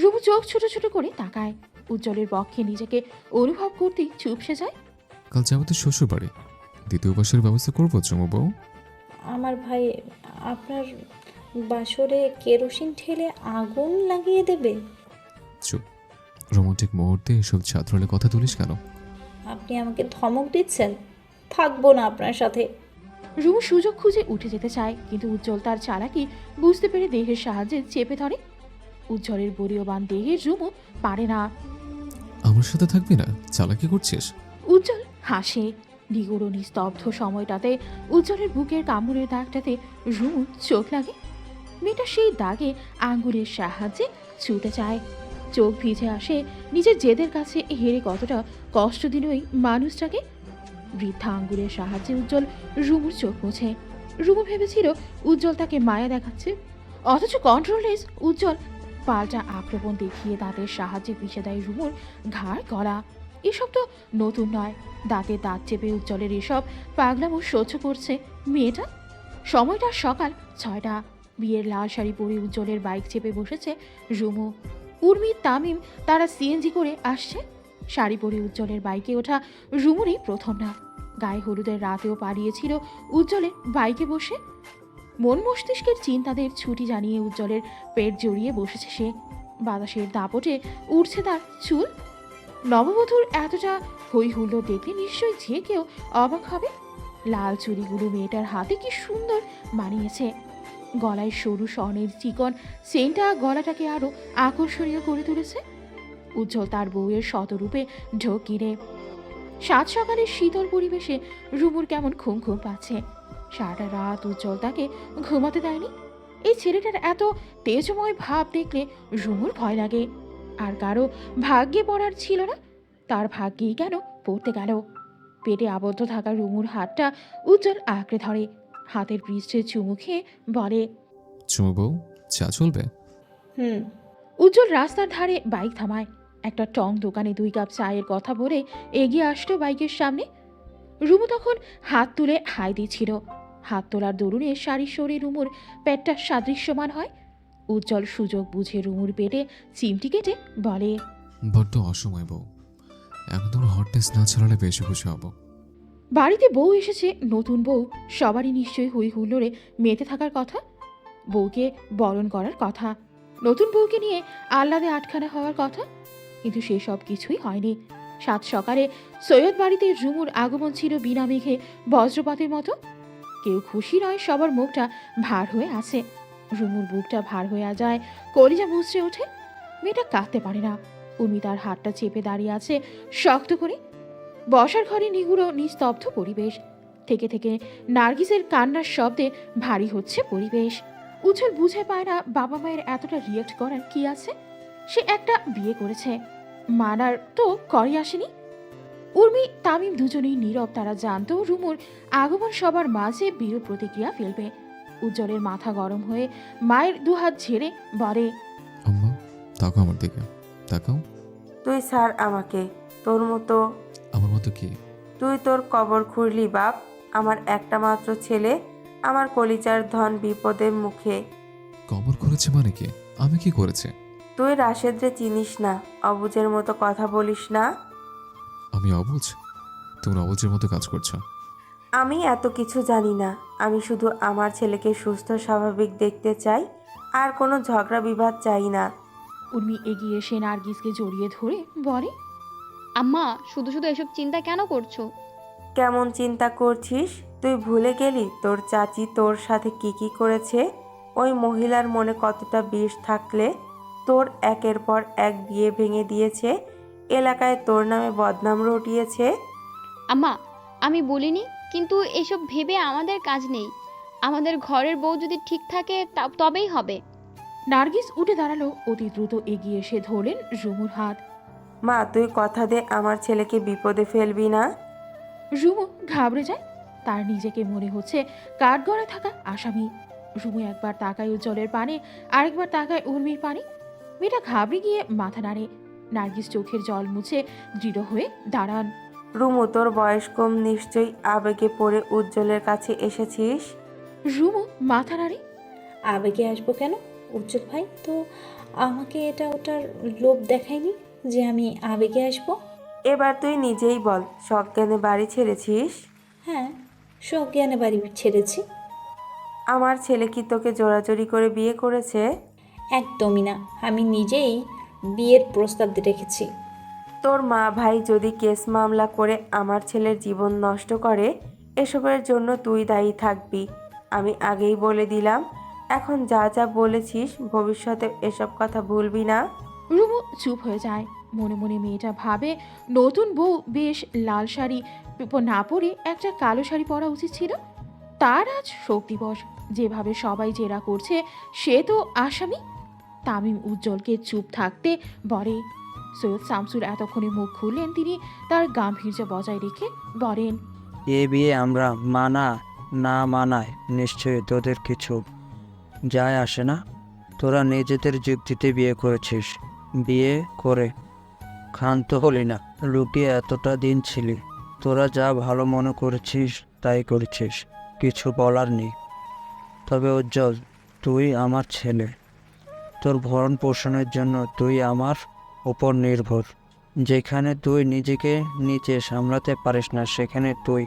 রুমু চোখ ছোট ছোট করে তাকায়। উজ্জ্বলের পক্ষে নিজেকে অনুভব করতেই চুপসে যায়। কাল যাবো তো শ্বশুর বাড়ি, দ্বিতীয় বাসের ব্যবস্থা করবো চুমু বউ। আমার ভাই আপনার বাসরে কেরোসিন ঢেলে আগুন লাগিয়ে দেবে? চুপ। রোমান্টিক মুহূর্তে এসব ছাত্রলে কথা তুলিস কেন? আপনি আমাকে ধমক দিচ্ছেন? থাকবো না আপনার সাথে। রুমু সুযোগ খুঁজে উঠে যেতে চায়, কিন্তু উজ্জ্বল তার চালাকি বুঝতে পেরে দেহের সাহায্যে চেপে ধরে। উজ্জ্বলের বরীয়বান দেহের রুমু পারে না। আমার সাথে থাকবি না? চালাকি করছিস? উজ্জ্বল হাসে। নিগুড় নিস্তব্ধ সময়টাতে উজ্জ্বলের বুকের কামড়ের দাগটাতে রুমু চোখ লাগে। মেয়েটা সেই দাগে আঙ্গুলের সাহায্যে ছুটে চায়। চোখ ভিজে আসে নিজের জেদের কাছে হেরে কতটা কষ্ট দিল এই মানুষটাকে। বৃদ্ধা আঙ্গুলের সাহায্যে উজ্জ্বল রুমুর চোখ মুছে। রুমু ভেবেছিল উজ্জ্বল তাকে মায়া দেখাচ্ছে, অথচ কন্ট্রোললেস উজ্জ্বল পাল্টা আক্রমণ দেখিয়ে দাঁতের সাহায্যে পিষে দেয় রুমুর ঘাড় গলা। এসব তো নতুন নয়। দাঁতে দাঁত চেপে উজ্জ্বলের এসব পাগলামো সহ্য করছে মেয়েটা। সময়টা সকাল 6টা। বিয়ের লাল শাড়ি পরে উজ্জ্বলের বাইক চেপে বসেছে রুমু। উর্মি, তামিম তারা সিএনজি করে আসছে। শাড়ি পরে উজ্জ্বলের বাইকে ওঠা রুমুরই প্রথম না। গায়ে হলুদের রাতেও পালিয়েছিল উজ্জ্বলের বাইকে বসে। মন মস্তিষ্কের চিন্তাদের ছুটি জানিয়ে উজ্জ্বলের পেট জড়িয়ে বসেছে সে। বাতাসের দাপটে উঠছে তার চুল। নববধূর এতটা হই হুল্লোড় দেখলে নিশ্চয়ই যে কেউ অবাক হবে। লাল চুড়িগুলো মেয়েটার হাতে কি সুন্দর মানিয়েছে। গলায় সরু স্বর্ণের চিকন সেন্টা গলাটাকে আরো আকর্ষণীয় করে তুলেছে। উজ্জ্বল তার বউয়ের শতরূপে ঢোক গিরে। সাত সকালের শীতল পরিবেশে রুমুর কেমন ঘুম ঘুম পাচ্ছে। সারাটা রাত উজ্জ্বল তাকে ঘুমাতে দেয়নি। এই ছেলেটার এত তেজময় ভাব দেখলে রুমুর ভয় লাগে। আর কারো ভাগ্যে পড়ার ছিল না, তার ভাগ্যেই কেন পড়তে গেল। পেটে আবদ্ধ থাকা রুমুর হাতটা উজ্জ্বল আঁকড়ে ধরে। হাতের পৃষ্ঠে চুমু খেয়ে বলে, চুমু বউ, চা চলবে? হুম। উজ্জ্বল রাস্তার ধারে বাইক থামায়। একটা টং দোকানে 2 কাপ চায়ের কথা বলে এগিয়ে আসলো বাইকের সামনে। রুমু তখন হাত তুলে হাই দিচ্ছিল। হাত তোলার দরুনে শাড়ি সরে রুমুর পেটটা সাদৃশ্যমান হয়। উজ্জ্বল সুযোগ বুঝে রুমুর পেটে চিমটি কেটে বলে, বড্ড অসময় বউ, এখন তোমার হটনেস না ছড়ালে বেশি খুশি হব। বাড়িতে বউ এসেছে, নতুন বউ, সবারই নিশ্চয়ই হই হুল্লোড়ে মেতে থাকার কথা। বউকে বরণ করার কথা, নতুন বউকে নিয়ে আহ্লাদে আটখানা হওয়ার কথা। কিন্তু সেসব কিছুই হয়নি। সাত সকালে সৈয়দ বাড়িতে রুমুর আগমন ছিল বিনা মেঘে বজ্রপাতের মতো। কেউ খুশি নয়, সবার মুখটা ভার হয়ে আছে। রুমুর বুকটা ভার হয়ে যায়, কলিজা মুচড়ে ওঠে। মেয়েটা কাঁদতে পারে না। উর্মি তার হাতটা চেপে দাঁড়িয়ে আছে শক্ত করে। বসার ঘরে নিগুড়ো নিস্তব্ধ পরিবেশ। থেকে থেকে নার্গিসের কান্নার শব্দে ভারী হচ্ছে পরিবেশ। উজ্জ্বল বুঝে পায় না বাবা মায়ের এতটা রিয়েক্ট করার কি আছে। সে একটা বিয়ে করেছে, মানার তো করে আসেনি। উর্মি, তামিম দুজনেই নীরব। তারা জানতো রুমুর আগমন সবার মাঝে বিরূপ প্রতিক্রিয়া ফেলবে। উজ্জ্বলের মাথা গরম হয়ে মায়ের দুহাত ঝেড়ে বলে, আম্মা, তাকাও আমার দিকে, তাকাও। তুই ছাড় আমাকে। তোর মতো আমার মতো কি? তুই তোর কবর খুঁড়লি বাপ। আমার একটা মাত্র ছেলে, আমার কলিজার ধন বিপদের মুখে। কবর করেছে মানে কি? আমি কি করেছে? তুই রাশেদরে চিনিস না, অবুজের মতো কথা বলিস না। আমি অবুঝ? তুমি অবুঝের মতো কাজ করছো। আমি এত কিছু জানি না। আমি শুধু আমার ছেলেকে সুস্থ স্বাভাবিক দেখতে চাই, আর কোনো ঝগড়া বিবাদ চাই না। উর্মি এগিয়ে এসে নার্গিসকে জড়িয়ে ধরে বলে, আম্মা, শুধু শুধু এসব চিন্তা কেন করছো? কেমন চিন্তা করছিস? তুই ভুলে গেলি তোর চাচি তোর সাথে কি করেছে? ওই মহিলার মনে কতটা বিষ থাকলে তোর একের পর এক বিয়ে ভেঙে দিয়েছে, এলাকায় তোর নামে বদনাম রটিয়েছে। আম্মা, আমি বলিনি, কিন্তু এসব ভেবে আমাদের কাজ নেই। আমাদের ঘরের বউ যদি ঠিক থাকে তবেই হবে। নার্গিস উঠে দাঁড়ালো। অতি দ্রুত এগিয়ে এসে ধরলেন রুমুর হাত। মা, তুই কথা দে আমার ছেলেকে বিপদে ফেলবি না। রুমু ঘাবড়ে যায়। তার নিজেকে মনে হচ্ছে কাঠগড়ায় থাকা আসামি। রুমু একবার তাকায় উজ্জ্বলের পানে, আরেকবার তাকায় উর্মির পানে। মেয়েটা ঘাবড়ে গিয়ে মাথা নাড়ে। নার্গিস চোখের জল মুছে দৃঢ় হয়ে দাঁড়ান। রুমু, তোর বয়স কম, নিশ্চয়ই আবেগে পড়ে উজ্জ্বলের কাছে এসেছিস। রুমু মাথা নাড়ে। আবেগে আসবো কেন? উজ্জ্বল ভাই তো আমাকে এটা ওটার লোভ দেখায়নি যে আমি আবেগে আসবো। এবার তুই নিজেই বল, সজ্ঞানে বাড়ি ছেড়েছিস? হ্যাঁ, সজ্ঞানে বাড়ি ছেড়েছি। আমার ছেলে কি তোকে জোরাজুরি করে বিয়ে করেছে? একদমই না, আমি নিজেই বিয়ের প্রস্তাব রেখেছি। তোর মা ভাই যদি কেস মামলা করে আমার ছেলের জীবন নষ্ট করে, এসবের জন্য তুই দায়ী থাকবি। আমি আগেই বলে দিলাম। এখন যা যা বলেছিস ভবিষ্যতে এসব কথা ভুলবি না। রুমু চুপ হয়ে যায়। মনে মনে মেয়েটা ভাবে নতুন বউ বেশ লাল শাড়ি না পরে একটা কালো শাড়ি পরা উচিত ছিল। তার আজ শোক দিবস, যেভাবে সবাই জেরা করছে সে তো আসামি। তামিম উজ্জ্বলকে চুপ থাকতে বলে। সৈয়দ শামসুল এতক্ষণে মুখ খুললেন। তিনি তার গাম্ভীর্য বজায় রেখে বলেন, এ বিয়ে আমরা মানা না মানায় নিশ্চয়ই তোদের কিছু যায় আসে না। তোরা নিজেদের যুক্তিতে বিয়ে করেছিস, বিয়ে করে ক্ষান্ত হলি না, লুকিয়ে এতটা দিন ছিলি। তোরা যা ভালো মনে করেছিস তাই করেছিস, কিছু বলার নেই। তবে উজ্জ্বল, তুই আমার ছেলে, তোর ভরণ পোষণের জন্য তুই আমার উপর নির্ভর। যেখানে তুই নিজেকে নিচে সামলাতে পারিস না, সেখানে তুই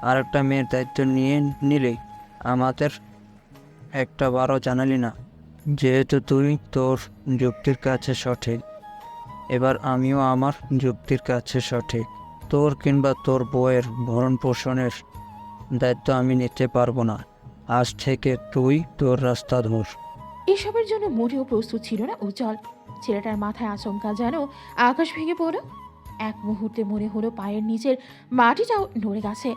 আরেকটা মেয়ের দায়িত্ব নিয়ে নিলি। আমাদের একটা বারও জানালি না। যেহেতু তুই তোর যুক্তির কাছে সঠিক, এবার আমিও আমার যুক্তির কাছে সঠিক। তোর কিংবা তোর বউয়ের ভরণ পোষণের দায়িত্ব আমি নিতে পারবো না। আজ থেকে তুই তোর রাস্তা ধর। এসবের জন্য মোটেও প্রস্তুত ছিল না উজ্জ্বল। ছেলেটার মাথায় আচমকা যেন আকাশ ভেঙে পড়ল। এক মুহূর্তে মনে হলো পায়ের নিচের মাটিটাও নড়ে গেছে।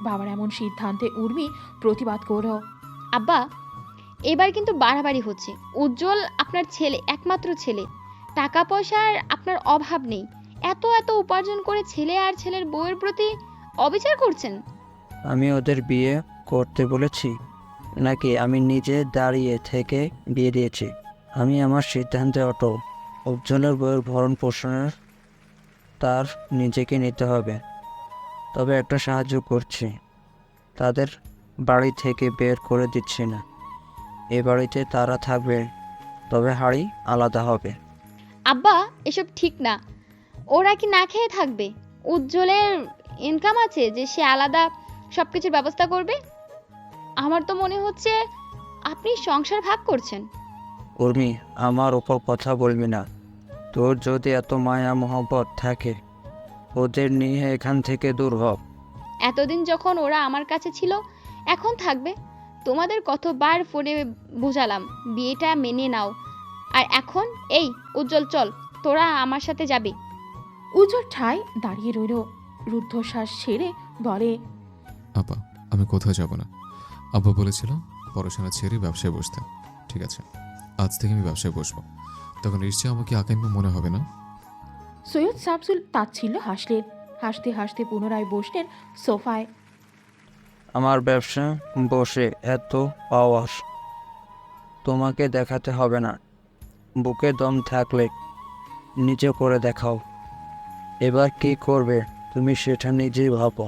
বাবার এমন সিদ্ধান্তে উর্মি প্রতিবাদ করল। আব্বা, এবার কিন্তু বাড়াবাড়ি হচ্ছে। উজ্জ্বল আপনার ছেলে, একমাত্র ছেলে। টাকা পয়সার আপনার অভাব নেই। এত এত উপার্জন করে ছেলে আর ছেলের বউয়ের প্রতি অবিচার করছেন। আমি ওদের বিয়ে করতে বলেছি নাকি আমি নিজে দাঁড়িয়ে থেকে বিয়ে দিয়েছি? আমি আমার সিদ্ধান্তে অটল। উজ্জ্বলের বইয়ের ভরণ পোষণের তার নিজেকে নিতে হবে। তবে একটা সাহায্য করছি, তাদের বাড়ি থেকে বের করে দিচ্ছি না। এ বাড়িতে তারা থাকবে, তবে হাড়ি আলাদা হবে। আব্বা, এসব ঠিক না। ওরা কি না খেয়ে থাকবে? উজ্জ্বলের ইনকাম আছে যে সে আলাদা সব কিছুর ব্যবস্থা করবে? আমার তো মনে হচ্ছে আপনি সংসার ভাগ করছেন। উর্মি, আমার ওপর কথা বলবি না। তোর যদি এত মায়া মোহব্বত থাকে, ওদের নিয়ে এখান থেকে দূর হ। এতদিন যখন ওরা আমার কাছে ছিল, এখন থাকবে। তোমাদের কতবার ফোনে বোঝালাম বিয়েটা মেনে নাও, আর এখন এই উজ্জ্বল চল, তোরা আমার সাথে যাবি। উজ্জ্বল ঠায় দাঁড়িয়ে রইল। রুদ্ধশ্বাস ছেড়ে বলে, আপা, আমি কোথাও যাব না। আব্বা বলেছিল পড়াশোনা ছেড়ে ব্যবসায় বসতে। ঠিক আছে, আজ থেকে আমি ব্যবসায় বসবো। তখন নিশ্চয়ই আমাকে আকাম্য মনে হবে না। সৈয়দ শামসুল তাচ্ছিল্য হাসলেন। হাসতে হাসতে পুনরায় বসলেন সোফায়। আমার ব্যবসা বসে এত পাওয়ার তোমাকে দেখাতে হবে না। বুকে দম থাকলে নিচে করে দেখাও। এবার কি করবে তুমি সেটা নিজেই ভাবো।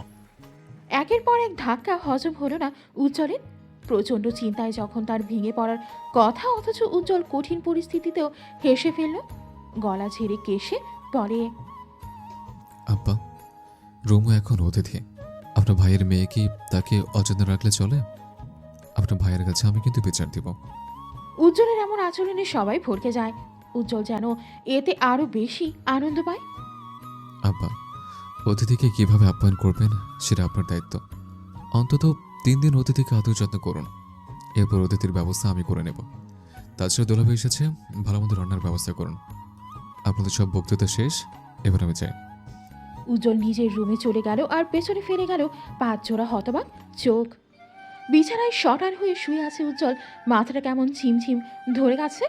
একের পর এক ধাক্কা হজম হলো না উজ্জ্বলের। প্রচণ্ড চিন্তায় যখন তার ভেঙে পড়ার কথা, অথচ উজ্জ্বল কঠিন পরিস্থিতিতেও হেসে ফেলল। গলা ঝেড়ে কেশে বলে, আব্বা, রুমু এখন অতিথি। আপনার ভাইয়ের মেয়ে কি তাকে অযত্ন রাখলে চলে? আপনার ভাইয়ের কাছে আমি কিন্তু বিচার দিব। উজ্জ্বলের এমন আচরণে সবাই ভরকে যায়। উজ্জ্বল যেন এতে আরো বেশি আনন্দ পায়। আব্বা, অতিথিকে কিভাবে আপ্যায়ন করবেন সেটা আপনার দায়িত্ব। অন্তত 3 দিন অতিথিকে আদর যত্ন করুন। এরপর অতিথির ব্যবস্থা আমি করে নেব। তাছাড়া দোলাভাই এসেছে, ভালো মন্দ রান্নার ব্যবস্থা করুন। আপনাদের সব বক্তৃতা শেষ, এবার আমি চাই। উজ্জ্বল নিজের রুমে চলে গেল আর পেছনে ফিরে গেল 5 জোড়া হতবাক চোখ। বিছানায় শটান হয়ে শুয়ে আছে উজ্জ্বল। মাথাটা কেমন ঝিমঝিম ধরে গেছে।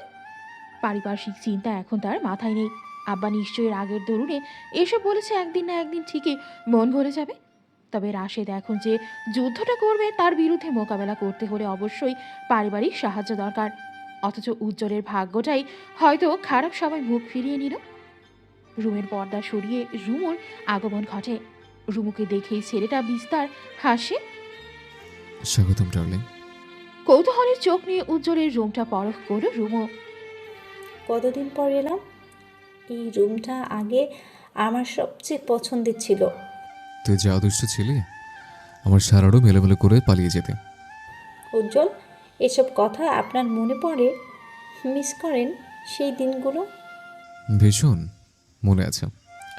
পারিপার্শ্বিক চিন্তা এখন তার মাথায় নেই। আব্বা নিশ্চয়ই রাগের দরুনে এসব বলেছে, একদিন না একদিন ঠিকই মন ভরে যাবে। তবে রাশেদ এখন যে যুদ্ধটা করবে তার বিরুদ্ধে মোকাবেলা করতে হলে অবশ্যই পারিবারিক সাহায্য দরকার। অথচ উজ্জ্বলের ভাগ্যটাই হয়তো খারাপ, সবাই মুখ ফিরিয়ে নিল। রুমের পর্দা সরিয়ে রুমুর আগমন ঘটে। রুমুকে দেখেই ছেলেটা বিস্তার হাসে। স্বাগতম ডার্লিং। কৌতূহলের চোখ নিয়ে উজ্জ্বলের রুমটা পরখ করল রুমু। কতদিন পর এলাম। এই রুমটা আগে আমার সবচেয়ে পছন্দের ছিল। তুই যা দুষ্ট ছিলি, আমার সারারও মেলেমেলে করে পালিয়ে যেতে। উজ্জ্বল, এসব কথা আপনার মনে পড়ে? মিস করেন সেই দিনগুলো? ভীষণ মনে আছে।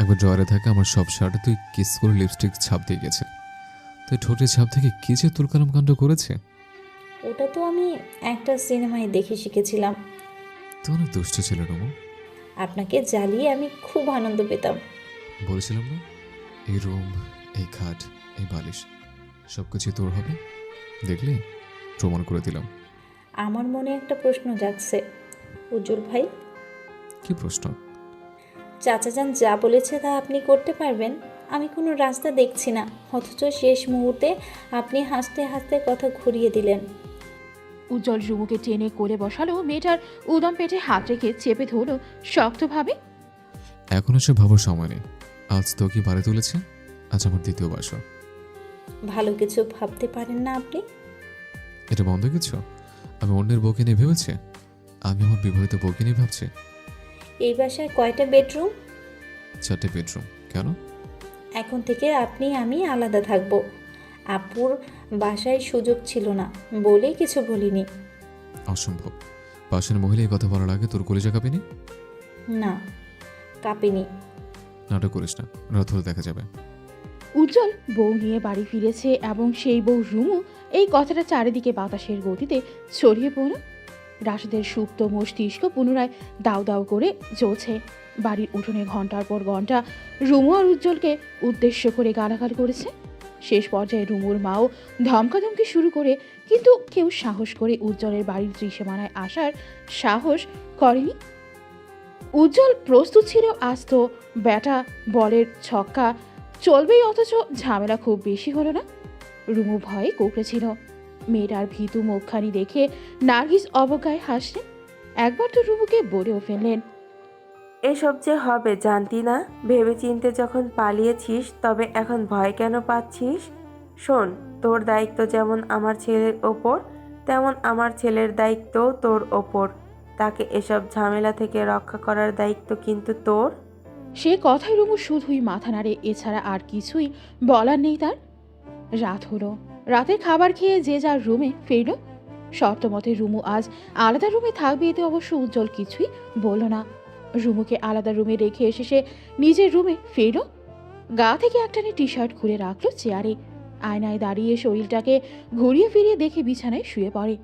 একবার ড্রয়ারে থাকা আমার সব শার্টে তুই কিস করে লিপস্টিক ছাপ দিয়ে গেছে। তুই ঠোঁটের ছাপ থেকে কি যে তুলকালাম কাণ্ড করেছে। ওটা তো আমি একটা সিনেমায় দেখে শিখেছিলাম। তুই অনেক দুষ্ট ছিল রুমু। আপনাকে জ্বালিয়ে আমি খুব আনন্দ পেতাম। বলেছিলাম না, এই রুম, এই খাট, এই বালিশ সব কিছু তোর হবে। দেখলি, প্রমাণ করে দিলাম। আমার মনে একটা প্রশ্ন জাগছে উজ্জ্বল ভাই। কি প্রশ্ন? চাচা যান যা বলেছে তা আপনি করতে পারবেন? আমি কোনো রাস্তা দেখছি না, অথচ শেষ মুহূর্তে আপনি হাসতে হাসতে কথা ঘুরিয়ে দিলেন। উজ্জ্বল রুমুকে টেনে কোলে বসালো, মেয়েটার উদম পেটে হাত রেখে চেপে ধরলো শক্তভাবে। এখন এসে ভাবার সময় নেই। আজ তো কি বাড়ি তুলেছে, আজ আমার দ্বিতীয় বাসা। ভালো কিছু ভাবতে পারেন না আপনি? এটা বন্ধ কিছু? আমি অন্যের বউকে নিয়ে ভেবেছি? আমি আমার বিবাহিত বউকে নিয়ে ভাবছি। এই বাসায় কয়টা বেডরুম? 4টে বেডরুম। কেন? এখন থেকে আপনি আমি আলাদা থাকবো। আপুর বাসায় সুযোগ ছিল না বলেই কিছু বলিনি। অসম্ভব। পাশের মহিলা এই কথা বলার আগে তোর কলিজা কাঁপেনি? না, কাঁপেনি। নাটক করিস না, রাত হলে দেখা যাবে। উজ্জ্বল বউ নিয়ে বাড়ি ফিরেছে এবং সেই বউ রুমু এই কথাটা চারিদিকে বাতাসের গতিতে ছড়িয়ে পড়ল। রাশেদের সুপ্ত মস্তিষ্ক পুনরায় দাউ দাউ করে জ্বলছে। বাড়ির উঠোনে ঘন্টার পর ঘন্টা রুমু আর উজ্জ্বলকে উদ্দেশ্য করে গালাগাল করেছে। শেষ পর্যায়ে রুমুর মাও ধমকাধমকি শুরু করে, কিন্তু কেউ সাহস করে উজ্জ্বলের বাড়ির ত্রিসীমানায় আসার সাহস করেনি। উজ্জ্বল প্রস্তুত ছিল আস্ত ব্যাটা বলের ছক্কা চলবেই, অথচ ঝামেলা খুব বেশি হলো না। রুমু ভয়ে কুঁকড়েছিল। মেয়েটার ভীতু মুখখানি দেখে নার্গিস অবজ্ঞায় হাসলেন। একবার তো রুমুকে বলেও ফেললেন, এসব যে হবে জানতি না? ভেবেচিন্তে যখন পালিয়েছিস তবে এখন ভয় কেন পাচ্ছিস? শোন, তোর দায়িত্ব যেমন আমার ছেলের ওপর, তেমন আমার ছেলের দায়িত্বও তোর ওপর। তাকে এসব ঝামেলা থেকে রক্ষা করার দায়িত্ব কিন্তু তোর। সে কথায় রুমু শুধুই মাথা নাড়ে, এছাড়া আর কিছুই বলার নেই তার। রাত হলো। রাতের খাবার খেয়ে যে যার রুমে ফিরল। শর্তমতে রুমু আজ আলাদা রুমে থাকবে, এতে অবশ্য উজ্জ্বল কিছুই বলল না। রুমুকে আলাদা রুমে রেখে এসে সে নিজের রুমে ফিরল। গা থেকে একটানে টি শার্ট খুলে রাখলো চেয়ারে। আয়নায় দাঁড়িয়ে শরীরটাকে ঘুরিয়ে ফিরিয়ে দেখে বিছানায় শুয়ে পড়ে।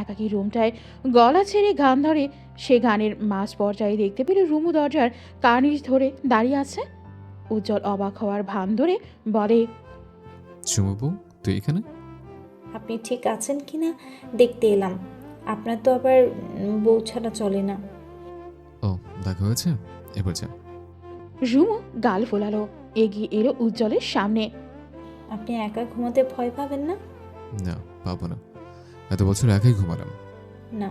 একাকী রুমটায় গলা ছেড়ে গান ধরে। সে গানের মাঝ পর্যায়ে দেখতে পেল রুমু দরজার কার্নিশ ধরে দাঁড়িয়ে আছে। উজ্জ্বল অবাক হওয়ার ভান ধরে বলে, চুমু বউ, তুই এখানে? আপনি ঠিক আছেন কি না দেখতে এলাম। আপনার তো আবার বউ ছাড়া চলে না। ও, দেখা হয়েছে, এবার যা। রুমু গাল ফোলালো, এগিয়ে এলো উজ্জ্বলের সামনে। আপনি একা ঘুমাতে ভয় পাবেন না? না, পাবো না। এত বছর একাই ঘুমালাম। না,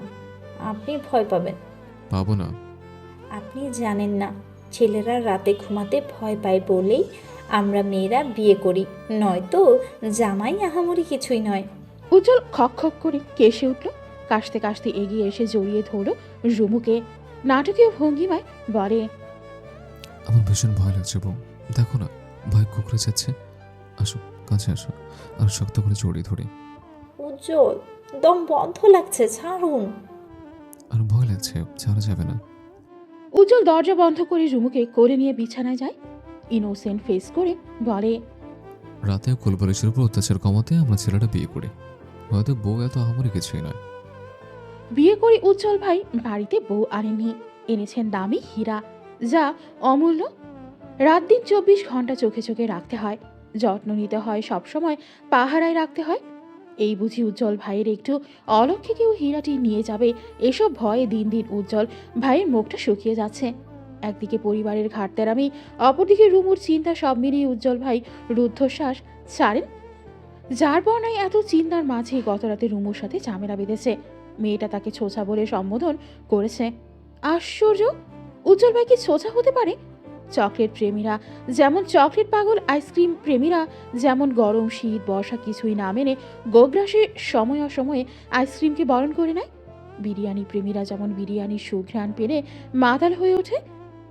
আপনি ভয় পাবেন। পাবো না। আপনি জানেন না, ছেলেরা রাতে ঘুমাতে ভয় পায় বলেই আমরা মেয়েরা বিয়ে করি, নয়তো জামাই আহামরি কিছুই নয়। উজ্জ্বল খক খক করে কেসে উঠল। কাশতে কাশতে এগিয়ে এসে জড়িয়ে ধরল রুমুকে। নাটকীয় ভঙ্গিমায় বলে, আমার ভীষণ ভয় লাগছে বউ। দেখো না, ভয় কুকড়ে যাচ্ছে। আসো, কাছে আসো, আর শক্ত করে জড়িয়ে ধরি। উজ্জ্বল, দম বন্ধ লাগছে, ছাড়ুন। আর ভয় লাগছে, ছাড়া যাবে না। উজ্জ্বল দরজা বন্ধ করে রুমুকে করে নিয়ে বিছানায় যায়। ইনোসেন্ট ফেস করে বলে, রাতে কোলবালিশের উপর অত্যাচার কমাতে আমরা ছেলেটা বিয়ে করি। হয়তো বউ এত আহামরি কিছুই নয়। বিয়ে করে উজ্জ্বল ভাই বাড়িতে বউ আনেননি, এনেছেন দামি হীরা, যা অমূল্য। রাত দিন 24 ঘন্টা চোখে চোখে রাখতে হয়, যত্ন নিতে হয়, সবসময় পাহারায় রাখতে হয়। এই বুঝি উজ্জ্বল ভাইয়ের একটু অলক্ষে কেউ হীরাটি নিয়ে যাবে, এসব ভয়ে দিন দিন উজ্জ্বল ভাইয়ের মুখটা শুকিয়ে যাচ্ছে। একদিকে পরিবারের ঘাটতেরামি, অপরদিকে রুমুর চিন্তা, সব মিলিয়ে উজ্জ্বল ভাই রুদ্ধশ্বাস ছাড়েন। যার বর্ণায় এত চিন্তার মাঝে গতরাতে রুমুর সাথে ঝামেলা বেঁধেছে। মেয়েটা তাকে ছোঁচা বলে সম্বোধন করেছে। আশ্চর্য, উজ্জ্বল ভাই কি ছোঁচা হতে পারে? চকলেট প্রেমীরা যেমন চকলেট পাগল, আইসক্রিম প্রেমীরা যেমন গরম শীত বর্ষা কিছুই না মেনে গোগ্রাসে সময় অসময়ে আইসক্রিমকে বরণ করে নেয়, বিরিয়ানি প্রেমীরা যেমন বিরিয়ানির সুঘ্রাণ পেলে মাতাল হয়ে ওঠে,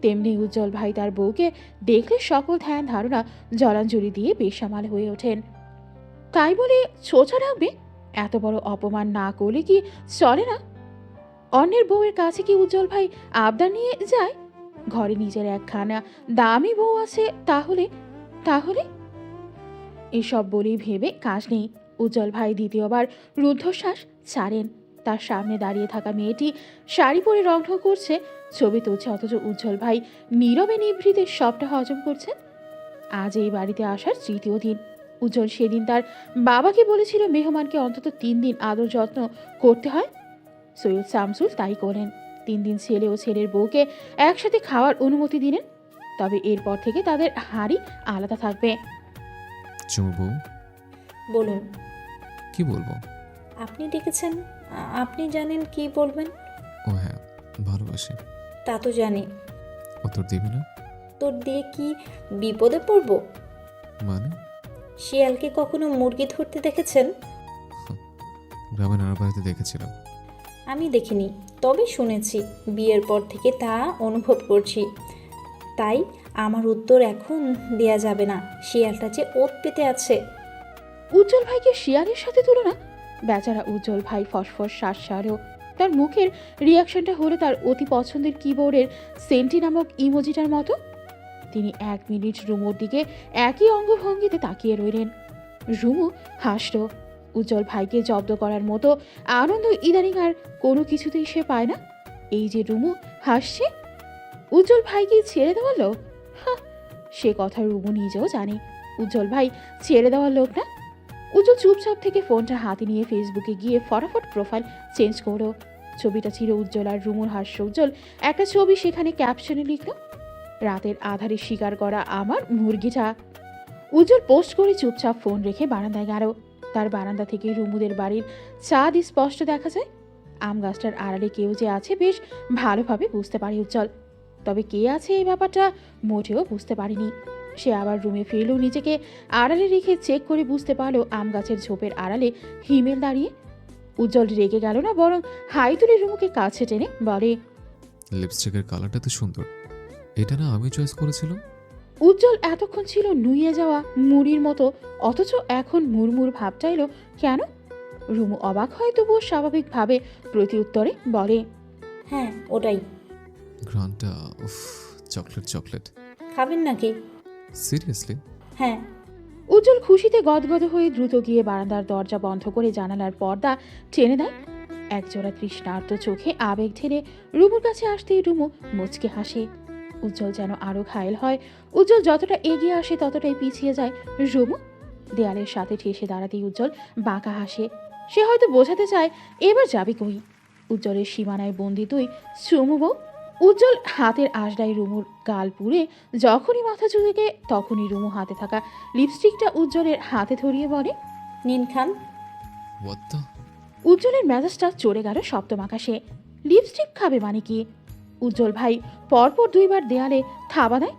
তেমনি উজ্জ্বল ভাই তার বউকে দেখলে সকল ধ্যান ধারণা জলাঞ্জলি দিয়ে বেসামাল হয়ে ওঠেন। তাই বলে ছোচা রাখবে? এত বড় অপমান না করলে কি চলে না? অন্যের বউয়ের কাছে কি উজ্জ্বল ভাই আবদার নিয়ে যায়? ঘরে নিজের একখানা দামি বউ আছে, তাহলে তাহলে এসব বলেই ভেবে কাজ নেই। উজ্জ্বল ভাই দ্বিতীয়বার রুদ্ধশ্বাস ছাড়েন। তার সামনে দাঁড়িয়ে থাকা মেয়েটি শাড়ি পরে রংঢং করছে, ছবি তুলছে, অথচ উজ্জ্বল ভাই নীরবে নিভৃতে সবটা হজম করছেন। আজ এই বাড়িতে আসার তৃতীয় দিন। উজ্জ্বল সেদিন তার বাবাকে বলেছিল মেহমানকে অন্তত 3 দিন আদর যত্ন করতে হয়। সৈয়দ শামসুল তাই করেন। 3 দিন ছেলে ও ছেলের বউকে একসাথে খাওয়ার অনুমতি দিলেন। তবে এরপর থেকে তাদের হাড়ি আলাদা থাকবে। চুমু বউ, বলুন। কি বলবো? আপনি ডেকেছেন, আপনি জানেন কি বলবেন। ও হ্যাঁ, ভালোবাসি। তা তো জানি। উত্তর দিবি না? তোর দিয়ে কি বিপদে পড়ব? মানে? শিয়ালকে কখনো মুরগি ধরতে দেখেছেন? গ্রামে নানা বাড়িতে দেখেছিলাম। আমি দেখিনি, তবে শুনেছি। বিয়ের পর থেকে তা অনুভব করছি। তাই আমার উত্তর এখন দেয়া যাবে না। শিয়ালটা যে ওত পেতে আছে। উজ্জ্বল ভাইকে শিয়ালের সাথে তুলনা? বেচারা উজ্জ্বল ভাই ফসফস শ্বাস ছাড়েও তার মুখের রিয়াকশনটা হলো তার অতি পছন্দের কিবোর্ডের সেন্টি নামক ইমোজিটার মতো। তিনি 1 মিনিট রুমুর দিকে একই অঙ্গভঙ্গিতে তাকিয়ে রইলেন। রুমু হাসল। উজ্জ্বল ভাইকে জব্দ করার মতো আনন্দ ইদানিং আর কোনো কিছুতেই সে পায় না। এই যে রুমু হাসছে, উজ্জ্বল ভাইকে ছেড়ে দেওয়ার লোক? হাহ, সে কথা রুমু নিজেও জানে। উজ্জ্বল ভাই ছেড়ে দেওয়ার লোক না। উজ্জ্বল চুপচাপ থেকে ফোনটা হাতে নিয়ে ফেসবুকে গিয়ে ফটাফট প্রোফাইল চেঞ্জ করলো। ছবিটা ছিল উজ্জ্বল আর রুমুর হাস্য উজ্জ্বল একটা ছবি, সেখানে ক্যাপশনে লিখল, রাতের আধারে শিকার করা আমার মুরগিটা। উজ্জ্বল পোস্ট করে চুপচাপ ফোন রেখে বারান্দায় গেল। তার বারান্দা থেকে রুমুদের বাড়ির ছাদ স্পষ্ট দেখা যায়। আম গাছটার আড়ালে কেউ যে আছে বেশ ভালোভাবে বুঝতে পারে উজ্জ্বল। তবে কে আছে এই ব্যাপারটা মোটেও বুঝতে পারেনি। সে আবার রুমে ফিরলেও নিজেকে আড়ালে রেখে চেক করে বুঝতে পারলো আম গাছের ঝোপের আড়ালে হিমেল দাঁড়িয়ে। উজ্জ্বল রেগে গেল না, বরং হাই তুলে রুমুকে কাছে টেনে বলে, লিপস্টিকের কালারটা তো সুন্দর, এটা না আমি চয়েস করেছিলাম? উজ্জ্বল এতক্ষণ ছিল নুইয়ে যাওয়া মুড়ির মতো, অথচ এখন মুড়মুড় ভাবটা এলো কেন? রুমু অবাক হয়, তবুও স্বাভাবিকভাবে প্রতি উত্তরে বলে, হ্যাঁ ওটাই। ঘ্রাণটা উফ, চকলেট চকলেট। খাবেন নাকি? সিরিয়াসলি? হ্যাঁ। উজ্জ্বল খুশিতে গদগদ হয়ে দ্রুত গিয়ে বারান্দার দরজা বন্ধ করে জানালার পর্দা টেনে দেয়। একজোড়া তৃষ্ণার্ত চোখে আবেগ ঢেলে রুমুর কাছে আসতেই রুমু মুচকে হাসে। উজ্জ্বল যেন আরো ঘায়েল হয়। উজ্জ্বল যতটা এগিয়ে আসে ততটাই পিছিয়ে যায় রুমু। দেয়ালের সাথে ঠেসে দাঁড়াতেই উজ্জ্বল বাঁকা হাসে। সে হয়তো বোঝাতে চায় এবার যাবি কই। উজ্জ্বলের সীমানায় বন্দি তুই চুমু বউ। উজ্জ্বল হাতের আশডায় রুমুর গাল পুড়ে যখনই মাথা চুকে, তখনই রুমু হাতে থাকা লিপস্টিকটা উজ্জ্বলের হাতে ধরিয়ে বলে, নিন খান। What the? উজ্জ্বলের মেজাজটা চড়ে গেল সপ্তম আকাশে। লিপস্টিক খাবে মানে কি? উজ্জ্বল ভাই পরপর 2 বার দেয়ালে থাবা দেয়।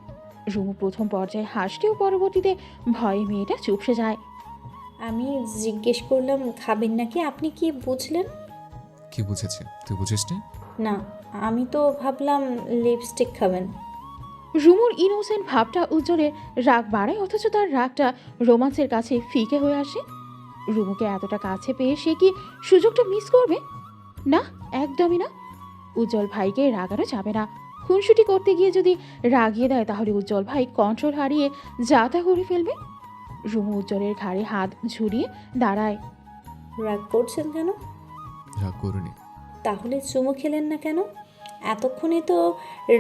রুমু প্রথম পর্যায়ে হাসলেও পরবর্তীতে ভয়ে মেয়েটা চুপসে যায়। আমি জিজ্ঞেস করলাম খাবেন নাকি, আপনি কি বুঝলেন? কি বুঝেছি? তুই বুঝিস নি? না, আমি তো ভাবলাম লিপস্টিক খাবেন। রুমুর ইনোসেন্ট ভাবটা উজ্জ্বলের রাগ বাড়ায়, অথচ তার রাগটা রোমান্সের কাছে ফিকে হয়ে আসে। রুমুকে এতটা কাছে পেয়ে সে কি সুযোগটা মিস করবে? না, একদমই না। উজ্জ্বল ভাইকে রাগানো যাবে না। খুনসুটি করতে গিয়ে যদি রাগিয়ে দেয় তাহলে উজ্জ্বল ভাই কন্ট্রোল হারিয়ে যা তা করে ফেলবে। রুমু উজ্জ্বলের ঘাড়ে হাত ঝুলিয়ে দাঁড়ায়। রাগ করছেন কেন? রাগ করিনি। তাহলে চুমু খেলেন না কেন? এতক্ষণে তো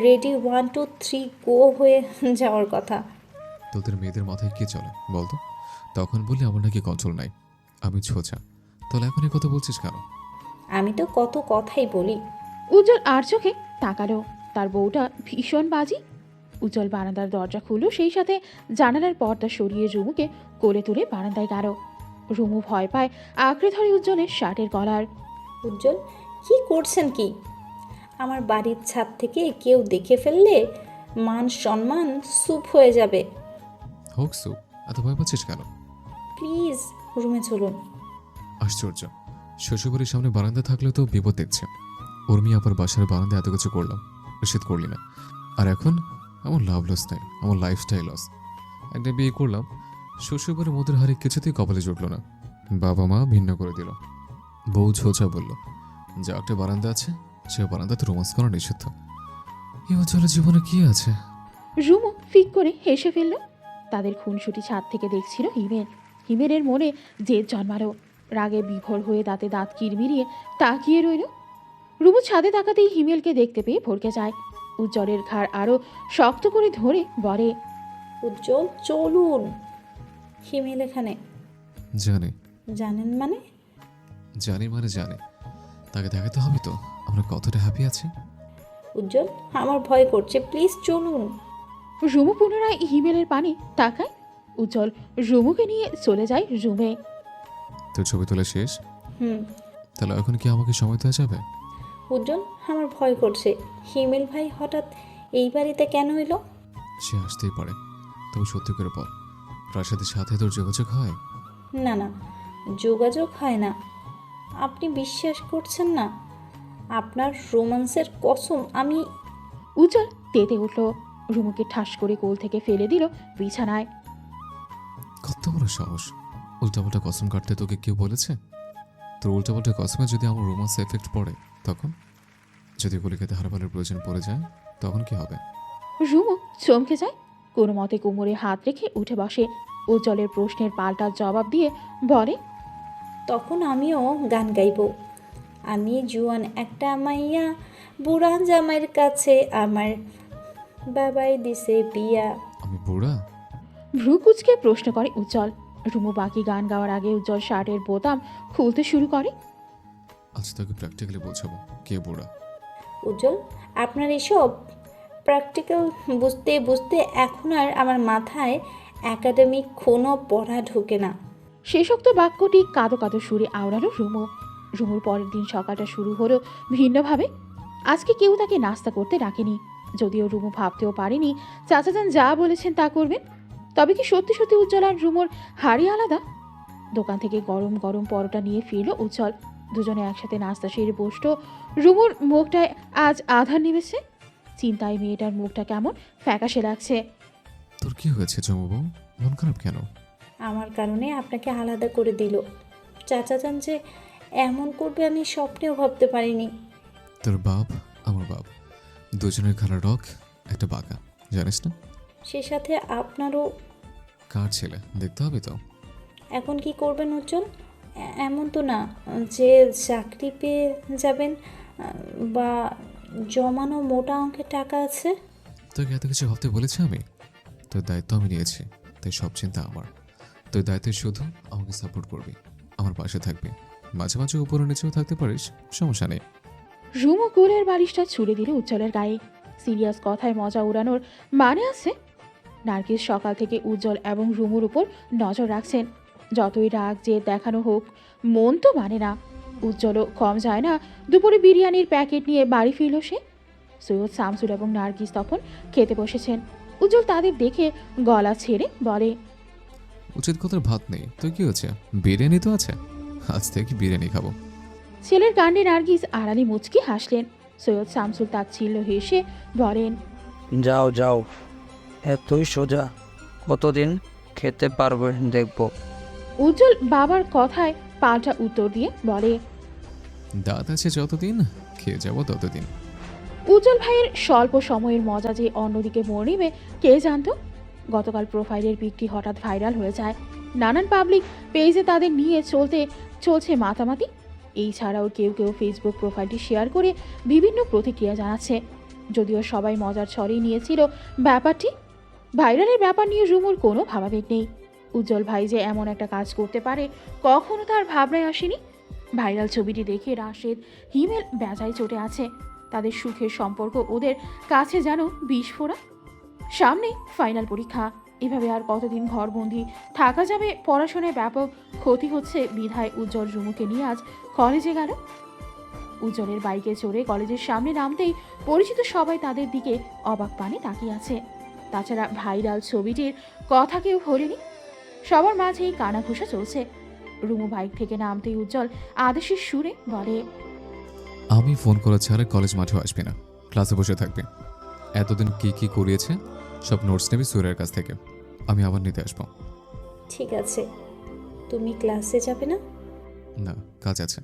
রেডি 1 2 3 গো হয়ে যাওয়ার কথা। তোদের মেয়েদের মাথায় কি চলে বলতো? তখন বললি আমার নাকি কন্ট্রোল নাই, আমি ছোচা। তাহলে এখন এই কথা বলছিস কেন? আমি তো কত কথাই বলি। উজ্জ্বল আর চোখে তাকালো। তার বউটা ভীষণ বাজি। উজ্জ্বল বারান্দার দরজা খুলল, সেই সাথে জানালার পর্দা সরিয়ে রুমুকে কোলে তুলে বারান্দায় গেল। রুমু ভয় পায়, আঁকড়ে ধরে উজ্জ্বলের শার্টের কলার। উজ্জ্বল, কি করছেন কি? আমার বাড়ির ছাদ থেকে কেউ দেখে ফেললে মান সম্মান স্যুপ হয়ে যাবে। হোক সু, এত ভয় পাচ্ছিস কেন? প্লিজ রুমে চলুন। আশ্চর্য, শ্বশুরবাড়ির সামনে বারান্দা থাকলে তো বিপদ দেখছে। উর্মি আবার বাসার বারান্দায় এত কিছু করলাম, নিষেধ করলি না। আর এখন আমার লাভ লস নাই, আমার লাইফস্টাইল লস। একটা বিয়ে করলাম, শ্বশুরবাড়ির মধুর হারে কিছুতেই কপালে জুটল না। বাবা মা ভিন্ন করে দিল। বউ ছোচা বলল, যা একটা বারান্দা আছে সে বারান্দাতে রোমান্স করা নিষিদ্ধ। এই অঞ্চলের জীবনে কি আছে? রুমু ফিক করে হেসে ফেলল। তাদের খুনসুটি ছাদ থেকে দেখছিল হিমেল। হিমেলের মনে জেদ জন্মালো। রাগে বিভোর হয়ে দাঁতে দাঁত কিরমিরিয়ে তাকিয়ে রইল। রুমু ছাদে তাকাতেই হিমেলকে দেখতে পেয়ে ভড়কে যায়। উজ্জ্বলের ঘাড় আরো শক্ত করে ধরে বলে, উজ্জ্বল চলুন। হিমেল এখানে। জানি। জানেন মানে? জানি মানে জানি। তাকে দেখাতে হবে তো আমরা কতটা হ্যাপি আছি। উজ্জ্বল আমার ভয় করছে, প্লিজ চলুন। রুমু পুনরায় হিমেলের পানে তাকায়। উজ্জ্বল রুমুকে নিয়ে চলে যায় রুমে। তোর ছবি তোলা শেষ? তাহলে এখন কি আমাকে সময় দেওয়া যাবে? উজ্জ্বল আমার ভয় করছে। হিমেল ভাই হঠাৎ এই বাড়িতে কেন এলো? সে আসতেই পারে, তবে সত্যি করে বল, প্রাসাদের সাথে তোর যোগাযোগ হয়? না না, যোগাযোগ হয় না। আপনি বিশ্বাস করছেন না? আপনার রোমান্সের কসম আমি। উজ্জ্বল তেতে উঠল। রুমুকে ঠাস করে কোল থেকে ফেলে দিল বিছানায়। কত বড় সাহস! উল্টাপাল্টা কসম কাটতে তোকে কেউ বলেছে? তোর উল্টাপাল্টা কসমে যদি আমার রোমান্স এফেক্ট পড়ে, তখন যদি কলিকাতে হারবালের প্রয়োজন পড়ে যায়, তখন কি হবে? রুমু চমকে যায়। কোনো মতে কোমরে হাত রেখে উঠে বসে। উজ্জ্বলের প্রশ্নের পাল্টা জবাব দিয়ে বলে, তখন আমিও গান গাইব। আমি জুয়ান একটা মাইয়া, বুড়া জামাইয়ের কাছে আমার বাবাই দিছে বিয়া। আমি বুড়া? ভ্রু কুচকে প্রশ্ন করে উজ্জ্বল। রুমু বাকি গান গাওয়ার আগে উজ্জ্বল শার্টের বোতাম খুলতে শুরু করে। আজ তোকে প্র্যাকটিক্যালি বোঝাবো কে বুড়া। উজ্জ্বল আপনার এসব প্র্যাকটিক্যাল বুঝতে বুঝতে এখন আর আমার মাথায় একাডেমিক কোনো পড়া ঢোকে না। শেষোক্ত বাক্যটি কাঁদো কাঁদো সুরে আওড়ালো রুমু। রুমুর পরের দিন সকালটা শুরু হলো ভিন্নভাবে। আজকে কেউ তাকে নাস্তা করতে ডাকেনি, যদিও রুমু ভাবতেও পারেনি চাচাজান যা বলেছেন তা করবেন। তবে কি সত্যি সত্যি উজ্জ্বল আর রুমুর হাড়ি আলাদা? দোকান থেকে গরম গরম পরোটা নিয়ে ফিরল উজ্জ্বল। দুজনে একসাথে নাস্তা সেরে বসত। রুমুর মুখটায় আজ আধার নেমেছে। চিন্তায় মেয়েটার মুখটা কেমন ফ্যাকাশে লাগছে। তোর কি হয়েছে জমবু? মন খারাপ কেন? আমার কারণে আপনাকে আলাদা করে দিল। চাচাজান যে এমন করবে আমি স্বপ্নেও ভাবতে পারিনি। তোর বাপ আমার বাপ, দুজনের খালা রক একটা বাঁকা, জানিস না? সে সাথে আপনারও। কার ছেলে দেখতে হবে তো। এখন কি করবেন উজ্জ্বল? এমন তো না যে চাকরি পেয়ে যাবেন বা জমানো মোটা অঙ্কের টাকা আছে। তোকে এত কিছু ভাবতে বলেছি আমি? তোর দায়িত্ব আমি নিয়েছি, তাই সব চিন্তা আমার। তোর দায়িত্বে শুধু আমাকে সাপোর্ট করবি, আমার পাশে থাকবি, মাঝে মাঝে উপরে নিচেও থাকতে পারিস, সমস্যা নেই। রুমু কোলের বালিশটা ছুড়ে দিল উজ্জ্বলের গায়ে। সিরিয়াস কথায় মজা উড়ানোর মানে আছে? নার্গিস সকাল থেকে উজ্জ্বল এবং রুমুর উপর নজর রাখছেন। যতই রাগ যে দেখানো হোক, মন তো মানে না। উজ্জ্বলও কম যায় না। দুপুরে বিরিয়ানির প্যাকেট নিয়ে বাড়ি ফিরল সে। সৈয়দ শামসুল এবং নার্গিস তখন খেতে বসেছেন। উজ্জ্বল তাদের দেখে গলা ছেড়ে বলে, উচিত কথার ভাত নেই, তো কি হচ্ছে, বিরিয়ানি তো আছে, আজ থেকে বিরিয়ানি খাবো। ছেলের কাণ্ডে নার্গিস আড়ালে মুচকি হাসলেন। সৈয়দ শামসুল তাচ্ছিল্য হেসে বলেন, যাও যাও, এতই সোজা, কতদিন খেতে পারবে দেখব। উজ্জ্বল বাবার কথায় পাল্টা উত্তর দিয়ে বলে, দাঁত আছে যতদিন, খেয়ে যাবো ততদিন। উজ্জ্বল ভাইয়ের স্বল্প সময়ের মজা যে অন্যদিকে মোড় নেবে কে জানতো। গতকাল প্রোফাইলের পিকটি হঠাৎ ভাইরাল হয়ে যায়। নানান পাবলিক পেজে তাদের নিয়ে চলছে মাতামাতি। এই ছাড়াও কেউ কেউ ফেসবুক প্রোফাইলটি শেয়ার করে বিভিন্ন প্রতিক্রিয়া জানাচ্ছে। যদিও সবাই মজার ছড়েই নিয়েছিল ব্যাপারটি। ভাইরালের ব্যাপার নিয়ে রুমুর কোনো ভাবাবেগ নেই। উজ্জ্বল ভাই যে এমন একটা কাজ করতে পারে কখনো তার ভাবনায় আসেনি। ভাইরাল ছবিটি দেখে রাশেদ হিমেল বেজায় চটে আছে। তাদের সুখের সম্পর্ক ওদের কাছে যেন বিস্ফোরা। সামনে ফাইনাল পরীক্ষা। এভাবে আর কতদিন ঘরবন্দি থাকা যাবে? পড়াশোনায় ব্যাপক ক্ষতি হচ্ছে বিধায় উজ্জ্বল রুমুকে নিয়ে আজ কলেজে গেল। উজ্জ্বলের বাইকে চড়ে কলেজের সামনে নামতেই পরিচিত সবাই তাদের দিকে অবাক পানে তাকিয়ে আছে। তাছাড়া ভাইরাল ছবিটির কথা কেউ ভোলেনি। সবার মাঝেই কানাঘুষা চলছে। রুমু বাইক থেকে নামতেই উজ্জ্বল আদেশের সুরে বলে, আমি ফোন করা ছাড়া কলেজ মাঠেও আসবি না, ক্লাসে বসে থাকবি। এতদিন কি কি করিয়েছে সব নোটস নেবি সুরের কাছ থেকে, আমি আবার নিতে আসবো। ঠিক আছে, তুমি ক্লাসে যাবে না? না, কাজ আছে।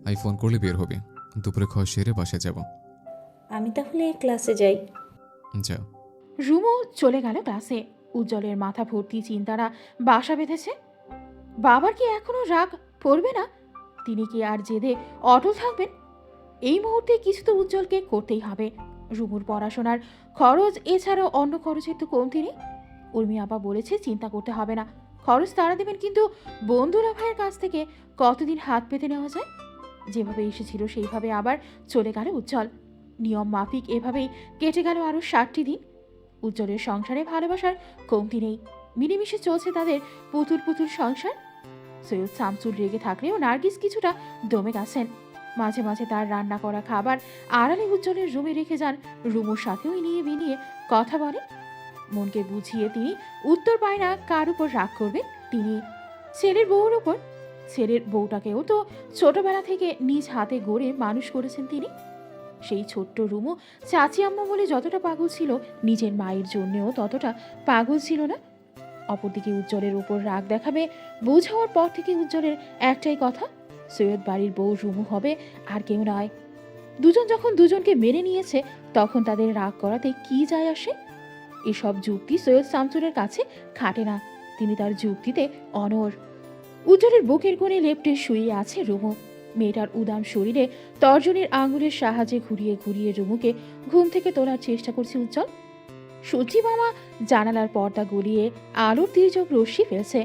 আমি ফোন করলে বের হবি, দুপুরে খাওয়া সেরে বাসায় যাব। আমি তাহলে ক্লাসে যাই। যা। রুমও চলে গেল ক্লাসে। উজ্জ্বলের মাথা ভর্তি চিন্তারা বাসা বেঁধেছে। বাবার কি এখনো রাগ পড়বে না? তিনি কি আর জেদে অটল থাকবেন? এই মুহূর্তে কিছু তো উজ্জ্বলকে করতেই হবে। রুমুর পড়াশোনার খরচ এছাড়াও অন্য খরচের তো কমতি নেই। উর্মি আপা বলেছে চিন্তা করতে হবে না, খরচ তারা দেবেন, কিন্তু বন্ধুরা ভাইয়ের কাছ থেকে কতদিন হাত পেতে নেওয়া যায়? যেভাবে এসেছিল সেইভাবে আবার চলে গেল উজ্জ্বল। নিয়ম মাফিক এভাবেই কেটে গেল আরও 60টি দিন। উজ্জ্বলের সংসারে ভালোবাসার কমতি নেই, মিলেমিশে চলছে তাদের পুতুল পুতুল সংসার। সৈয়দ শামসুল রেগে থাকলেও নার্গিস কিছুটা দমে গেছেন। মাঝে মাঝে তার রান্না করা খাবার আড়ালে উজ্জ্বলের রুমে রেখে যান। রুমুর সাথেও নিয়ে বিনিয়ে কথা বলেন। মনকে বুঝিয়ে তিনি উত্তর পায় না কার উপর রাগ করবেন তিনি। ছেলের বউর উপর। ছেলের বউটাকেও তো ছোটবেলা থেকে নিজ হাতে গড়ে মানুষ করেছেন তিনি। সেই ছোট্ট রুমু চাচি আম্মা বলে যতটা পাগল ছিল, নিজের মায়ের জন্যেও ততটা পাগল ছিল না। অপরদিকে উজ্জ্বলের উপর রাগ দেখাবে বুঝ হওয়ার পর থেকে উজ্জ্বলের একটাই কথা, সৈয়দ বাড়ির বউ রুমু হবে, আর কেউ নয়। দুজন যখন দুজনকে মেনে নিয়েছে তখন তাদের রাগ করাতে কি যায় আসে? এসব যুক্তি সৈয়দ শামসুলের কাছে খাটে না, তিনি তার যুক্তিতে অনড়। উজ্জ্বলের বুকের কোণে লেপ্টে শুয়ে আছে রুমু। মেয়েটার উদাম শরীরে তর্জনীর আঙুলের সাহায্যে ঘুরিয়ে ঘুরিয়ে রুমুকে ঘুম থেকে তোলার চেষ্টা করছে উজ্জ্বল। সূর্যি মামা জানালার পর্দা গলিয়ে আলোর তির্যক রশ্মি ফেলছে।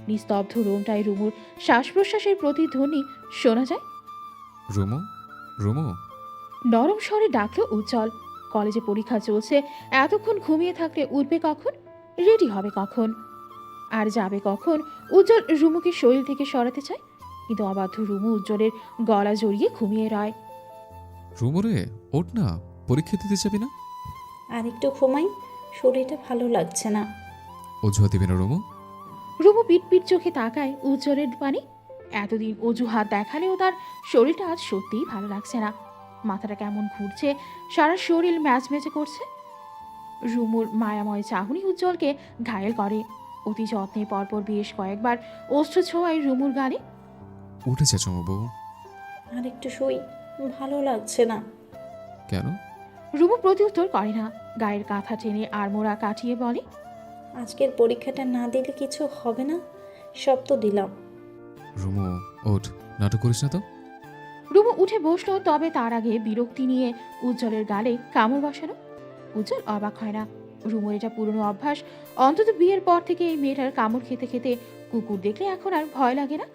নিস্তব্ধ রুমটায় রুমুর শ্বাস প্রশ্বাসের প্রতিধ্বনি শোনা যায়। রুমু, রুমু। নরম স্বরে ডাকলো উজ্জ্বল। কলেজে পরীক্ষা চলছে, এতক্ষণ ঘুমিয়ে থাকলে উঠবে কখন, রেডি হবে কখন, আর যাবে কখন? উজ্জ্বল রুমুকে শরীর থেকে সরাতে চায়, কিন্তু অবাধ্য রুমু উজ্জ্বলের গলা জড়িয়ে ঘুমিয়ে রয়। রুমু রে, ওঠ না, পরীক্ষা দিতে যাবি না? আর একটু ঘুমাই, শরীরটা ভালো লাগছে না। অজুহাত দিবি না রুমু? রুমু পিটপিট চোখে তাকায় উজ্জ্বলের পানে। এতদিন অজুহাত দেখালেও তার শরীরটা আজ সত্যিই ভালো লাগছে না। মাথাটা কেমন ঘুরছে, সারা শরীর ম্যাচমেচে করছে। রুমুর মায়াময় চাহনি উজ্জ্বলকে ঘায়েল করে। অতি যত্নে পরপর বেশ কয়েকবার অস্ত্র ছোঁয়ায় রুমুর গালে। উঠে যা চুমু বউ। আর একটু শুই, ভালো লাগছে না। কেন? রুমু প্রত্যুত্তর করে না, গায়ের কাঁথা টেনে আড়মোড়া কাটিয়ে বলে, আজকের পরীক্ষাটা না দিলে কিছু হবে না, সব তো দিলাম। রুমু ওঠ, নাটক করিস না তো। রুমু উঠে বসলো, তবে তার আগে বিরক্তি নিয়ে উজ্জ্বলের গালে কামড় বসানো। উজ্জ্বল অবাক হয় না। রুমুর এটা পুরনো অভ্যাস, অন্তত বিয়ের পর থেকে এই মেয়েটার কামড় খেতে খেতে কুকুর দেখলে এখন আর ভয় লাগে না।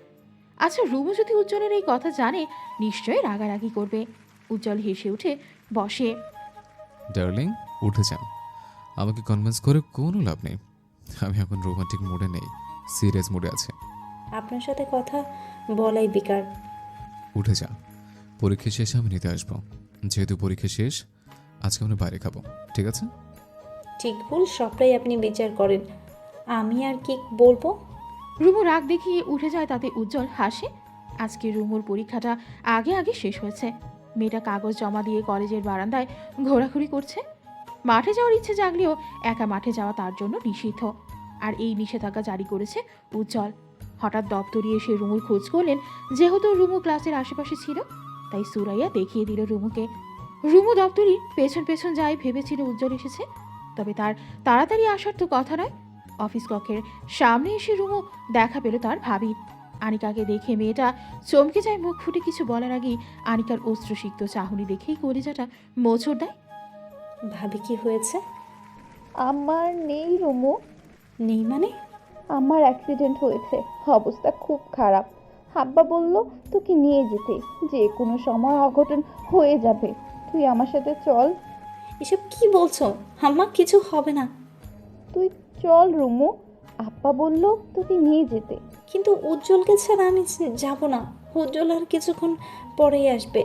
আচ্ছা, রুমু যদি উজ্জ্বলের এই কথা জানে নিশ্চয়ই রাগারাগি করবে। উজ্জ্বল হেসে উঠে বসে। ডার্লিং, উঠে যান। আমাকে কনভিন্স করে কোনো লাভ নেই, আমি এখন রোমান্টিক মুডে নেই, সিরিয়াস মুডে আছে। আপনার সাথে কথা বলাই বেকার। উঠে যা, পরীক্ষা শেষে আমি নিতে আসবো। যেহেতু পরীক্ষা শেষ, আজকে আমরা বাইরে খাবো, ঠিক আছে? ঠিক ভুল সবটাই আপনি বিচার করেন, আমি আর কি বলবো? রুমু রাগ দেখিয়ে উঠে যায়, তাতে উজ্জ্বল হাসে। আজকে রুমুর পরীক্ষাটা আগে আগে শেষ হয়েছে। মেয়েটা কাগজ জমা দিয়ে কলেজের বারান্দায় ঘোরাঘুরি করছে। মাঠে যাওয়ার ইচ্ছে জাগলেও একা মাঠে যাওয়া তার জন্য নিষিদ্ধ, আর এই নিষেধাজ্ঞা জারি করেছে উজ্জ্বল। হঠাৎ দপ্তরি এসে রুমুর খোঁজ করলেন। যেহেতু রুমু ক্লাসের আশেপাশে ছিল, তাই সুরাইয়া দেখিয়ে দিল রুমুকে। রুমু দপ্তরির পেছন পেছন যায় ভেবেছিল উজ্জ্বল এসেছে, তবে তার তাড়াতাড়ি আসার তো কথা নয়। অফিস কক্ষের সামনে এসে রুমু দেখা পেল তার ভাবির। আনিকাকে দেখে মেয়েটা চমকে যায়, মুখ ফুটে কিছু বলার আগেই আনিকার অস্ত্রসিক্ত চাহনি দেখেই কলিজাটা মোচড় দেয়। ভাবি কি হয়েছে? আমার নেই রুমু, নেই মানে? আমার অ্যাক্সিডেন্ট হয়েছে, অবস্থা খুব খারাপ। হাব্বা বলল তোকে নিয়ে যেতে, যে কোনো সময় অঘটন হয়ে যাবে, তুই আমার সাথে চল। এসব কি বলছো? আমার কিছু হবে না। তুই চল রুমু, আব্বা বলল তোকে নিয়ে যেতে। কিন্তু উজ্জ্বলকে ছাড়া আমি যাব না। উজ্জ্বল আর কিছুক্ষণ পরেই আসবে।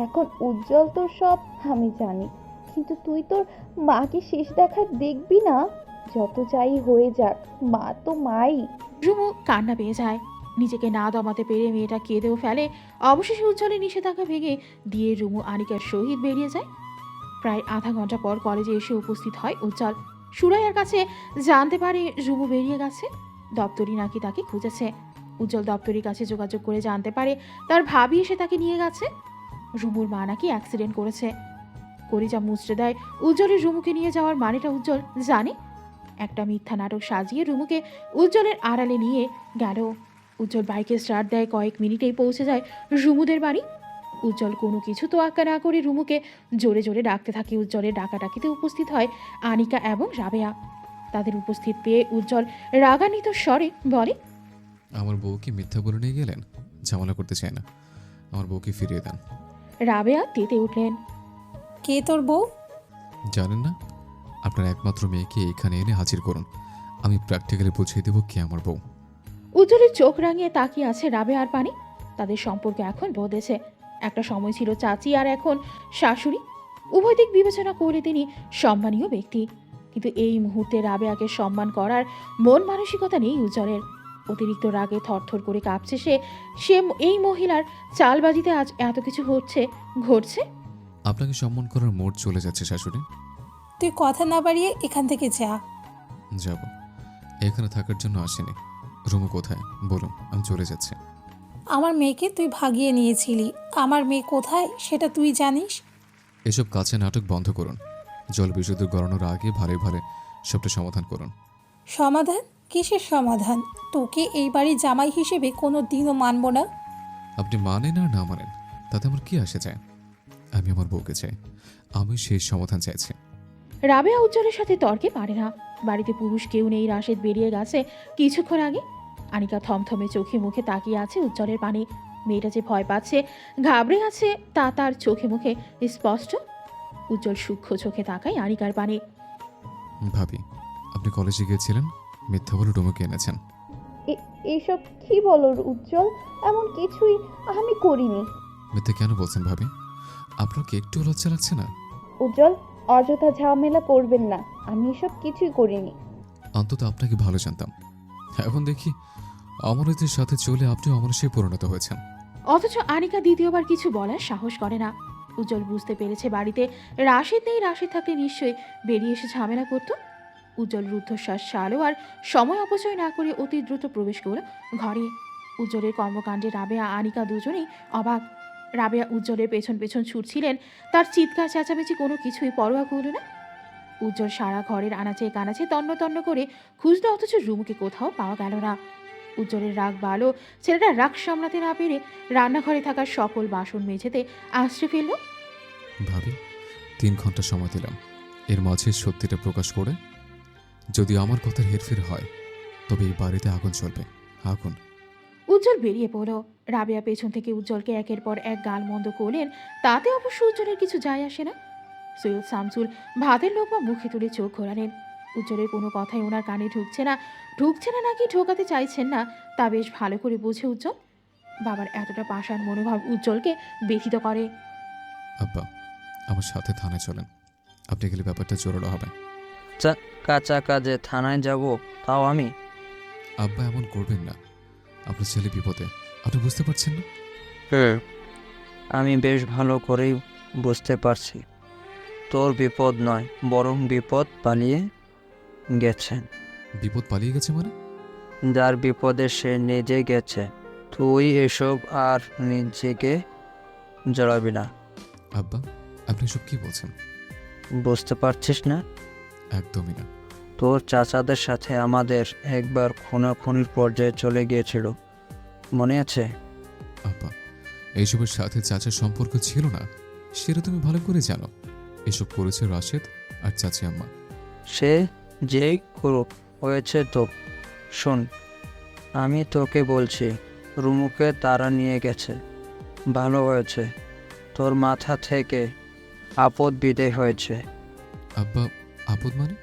এখন উজ্জ্বল তোর সব আমি জানি, কিন্তু তুই তোর মাকে শেষ দেখা দেখবি না? যত যাই হয়ে যাক, মা তো মাই। রুমু কান্না পেয়ে যায়। নিজেকে না দমাতে পেরে মেয়েটা কেঁদেও ফেলে। অবশেষে উজ্জ্বলের নিষেধাজ্ঞা ভেঙে দিয়ে রুমু আনিকার সহিত বেরিয়ে যায়। প্রায় আধা ঘন্টা পর কলেজে এসে উপস্থিত হয় উজ্জ্বল। সুরাইয়ার কাছে জানতে পারে রুমু বেরিয়ে গেছে, দপ্তরি নাকি তাকে খুঁজেছে। উজ্জ্বল দপ্তরির কাছে যোগাযোগ করে জানতে পারে তার ভাবি এসে তাকে নিয়ে গেছে। রুমুর মা নাকি অ্যাক্সিডেন্ট করেছে। কলিজা মুচড়ে দেয় উজ্জ্বলের রুমুকে নিয়ে যাওয়ার মানেটা উজ্জ্বল জানে। একটা মিথ্যা নাটক সাজিয়ে রুমুকে উজ্জ্বলের আড়ালে নিয়ে গেল। উজ্জ্বল বাইকে স্টার্ট দেয়, কয়েক মিনিটেই পৌঁছে যায় রুমুদের বাড়ি। উজ্জ্বল কোনো কিছু তোয়াক্কা না করে রুমুকে জোরে জোরে ডাকতে থাকে। উজ্জ্বলের ডাকাডাকিতে উপস্থিত হয় আনিকা এবং রাবেয়া। তাদের উপস্থিত পেয়ে উজ্জ্বল রাগান্বিত স্বরে বলে, আমার বউকে মিথ্যা বলে নিয়ে গেলেন? ঝামেলা করতে চায় না, আমার বউকে ফিরিয়ে দেন। রাবেয়া তেতে উঠলেন। কে তোর বউ? জানেন না? আপনার একমাত্র মেয়েকে এখানে এনে হাজির করুন, আমি প্র্যাকটিক্যালি বুঝিয়ে দেবো কে আমার বউ। উজ্জ্বলের চোখ রাঙিয়ে তাকিয়ে আছে রাবেয়ার পানে। তাদের সম্পর্ক এখন বদলেছে। একটা সময় ছিল চাচি আর এখন শাশুড়ি। উভয় দিক বিবেচনা করে তিনি সম্মানীয় ব্যক্তি, কিন্তু এই মুহূর্তে রাবেয়াকে সম্মান করার মন মানসিকতা নেই উজ্জ্বলের। অতিরিক্ত রাগে থরথর করে কাঁপছে সে। এই মহিলার চালবাজিতে আজ এত কিছু ঘটছে। আপনাকে সম্মান করার মোড় চলে যাচ্ছে শাশুড়ি। তুই কথা না বাড়িয়ে এখান থেকে যা। যাব, এখানে থাকার জন্য আসেনি। রুমু কোথায় বলুন, আমি চলে যাচ্ছি। আমার মেয়েকে তুই ভাগিয়ে নিয়েছিলি, আমার মেয়ে কোথায় সেটা তুই জানিস? এসব কাছে নাটক বন্ধ করুন। জল বিশুদ্ধ গড়ানোর আগে ভালো ভালো সবটা সমাধান করুন। সমাধান? কিসের সমাধান? তোকে এই বাড়ির জামাই হিসেবে কোনো দিনও মানব না। আপনি মানেন আর না মানেন তাতে আমার কি আসে যায়? আমি আমার বউকে চাই, আমি সেই সমাধান চাইছি। রাবেয়া উজ্জ্বলের সাথে তর্কে পারে না। বাড়িতে পুরুষ কেউ নেই, রাশেদ বেরিয়ে গেছে কিছুক্ষণ আগে। আনিকা থমথমে চোখে মুখে তাকিয়ে আছে উজ্জ্বলের পানে। মেয়েটা যে ভয় পাচ্ছে, ঘাবড়ে আছে তা তার চোখে মুখে স্পষ্ট। উজ্জ্বল সূক্ষ্ম চোখে তাকায় আনিকার পানে। ভাবি, আপনি কলেজে গিয়েছিলেন, মিথ্যা বলে রুমুকে এনেছেন। এসব কি বলো উজ্জ্বল? এমন কিছুই আমি করিনি। মিথ্যা কেন বলছেন ভাবি? আপনার কি একটু লজ্জা লাগছে না? উজ্জ্বল, অযথা ঝামেলা করবেন না, আমি এসব কিছুই করিনি। অন্তত আপনাকে ভালো জানতাম, এখন দেখি অমরতের সাথে চলে আপনি অমরসে পরিণত হয়েছেন। অথচ আনিকা দ্বিতীয়বার কিছু বলার সাহস করে না। উজ্জ্বল বুঝতে পেরেছে বাড়িতে রাশেদ নেই, রাশেদ থাকলে নিশ্চয়ই বেরিয়ে এসে ঝামেলা করত। উজ্জ্বল রুদ্ধশ্বাস ছাড়ো আর সময় অপচয় না করে অতি দ্রুত প্রবেশ করল ঘরে। উজ্জ্বলের কর্মকাণ্ডে রাবেয়া আনিকা দুজনেই অবাক। রাবেয়া উজ্জ্বলের পেছন পেছন ছুটছিলেন, তার চিৎকার চেঁচামেচি কোনো কিছুই পরোয়া করল না। উজ্জ্বল সারা ঘরের আনাচে কানাচে তন্ন তন্ন করে খুঁজল, অথচ রুমুকে কোথাও পাওয়া গেল না। উজ্জ্বলের রাগ বাড়ল। ছেলেটা রাগ সামলাতে না পেরে রান্নাঘরে থাকা সকল বাসন মেঝেতে আশ্রে ফেলল। ভাবি, 3 ঘন্টা সময় দিলাম, এর মাঝে সত্যিটা প্রকাশ করে যদি আমার কথার হেরফের হয় তবে এই বাড়িতে আগুন জ্বলবে, আগুন। উজ্জ্বল বেরিয়ে পড়ল। রাবেয়া পেছন থেকে উজ্জ্বলকে একের পর এক গালমন্দ করলেন, তাতে অবশ্য উজ্জ্বলের কিছু যায় আসে না। সৈয়দ শামসুল ভাতের লোকমা মুখে তুলে চোখ ঘোরালেন। উজ্জ্বলের কোনো কথাই ওনার কানে ঢুকছে না নাকি ঢোকাতে চাইছেন না তা বেশ ভালো করে বুঝে উজ্জ্বল। বাবার এতটা পাষাণ মনোভাব উজ্জ্বলকে ব্যথিত করে। আব্বা, আমার সাথে থানায় চলেন, আপনি গেলে ব্যাপারটা জোরালো হবে। কাঁচা কাজে থানায় যাব, তাও আমি? আব্বা, এমন করবেন না, আপনার ছেলে বিপদে, আপনি বুঝতে পারছেন না? আমি বেশ ভালো করেই বুঝতে পারছি। তোর বিপদ নয়, বরং বিপদ পালিয়ে গেছে। বিপদ পালিয়ে গেছে মানে? যার বিপদে সে নিজে গেছে। তুই এসব আর নিজেকে জড়াবি না। আব্বা, আপনি সব কি বলছেন? বুঝতে পারছিস না? একদমই না। তোর চাচাদের সাথে আমাদের একবার খুনাখুনির পর্যায়ে চলে গিয়েছিল, মনে আছে? আব্বা, এইসবের সাথে চাচার সম্পর্ক ছিল না, সেটা তুমি ভালো করে জানো। এসব করেছে রাশেদ আর চাচি আম্মা। সে যেই করুক, হয়েছে তো। শোন, আমি তোকে বলছি, রুমুকে তারা নিয়ে গেছে, ভালো হয়েছে। তোর মাথা থেকে আপদ বিদায় হয়েছে। আব্বা, আপদ মানে?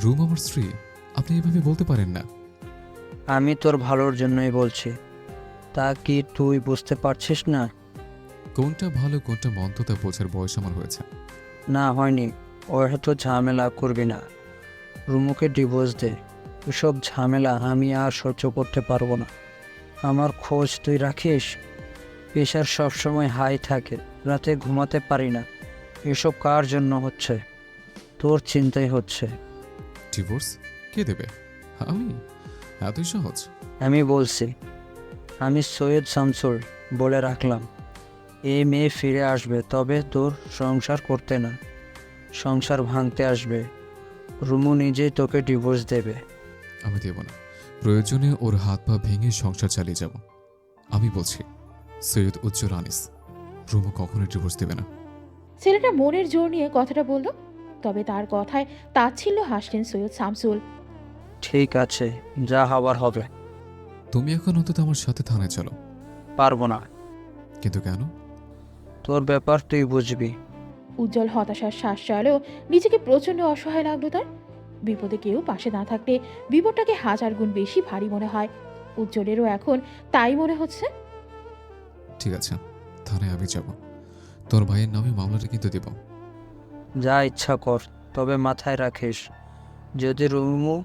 রুম আমার স্ত্রী, আপনি এভাবে বলতে পারেন না। আমি তোর ভালোর জন্যই বলছি, তা কি তুই বুঝতে পারছিস না? কোনটা ভালো কোনটা মন্দ তা বোঝার বয়স আমার হয়েছে। না, হয়নি। ওর হয়তো ঝামেলা করবি না, রুমুকে ডিভোর্স দে। ওসব ঝামেলা আমি আর সহ্য করতে পারবো না। আমার খোঁজ তুই রাখিস? প্রেশার সবসময় হাই থাকে, রাতে ঘুমাতে পারি না। এসব কার জন্য হচ্ছে? তোর চিন্তাই হচ্ছে। ডিভোর্স কে দেবে? আমি? এতই সহজ? আমি বলছি, আমি সৈয়দ শামসুল বলে রাখলাম, এই মেয়ে ফিরে আসবে, তবে তোর সংসার করতে না, সংসার ভাঙতে আসবে। রুমু নিজেই তোকে ডিভোর্স দেবে। আমি দেব না। প্রয়োজনে ওর হাত পা ভেঙে সংসার চালিয়ে যাব। আমি বলছি, সৈয়দ উজ্জ্বল আনিস, রুমু কখনোই ডিভোর্স দেবে না। ছেলেটা মনের জোর নিয়ে কথাটা বলল, তবে তার কথায় তাচ্ছিল্য হাসলেন সৈয়দ শামসুল। ঠিক আছে, যা হবার হবে। তুমি এখন অন্তত আমার সাথে থানায় চলো। পারবো না। কিন্তু কেন? তোর ব্যাপার তুই বুঝবি। উজ্জ্বল হতাশার শ্বাস চাইলেও নিজেকে প্রচণ্ড অসহায় লাগলো তার। বিপদে কেউ পাশে না থাকলে বিপদটাকে হাজার গুণ বেশি ভারী মনে হয়। উজ্জ্বলেরও এখন তাই মনে হচ্ছে। ঠিক আছে, থানায় আমি যাব। তোর ভাইয়ের নামে মামলাটা কিন্তু দেব। যা ইচ্ছা কর, তবে মাথায় রাখিস, যদি রুমু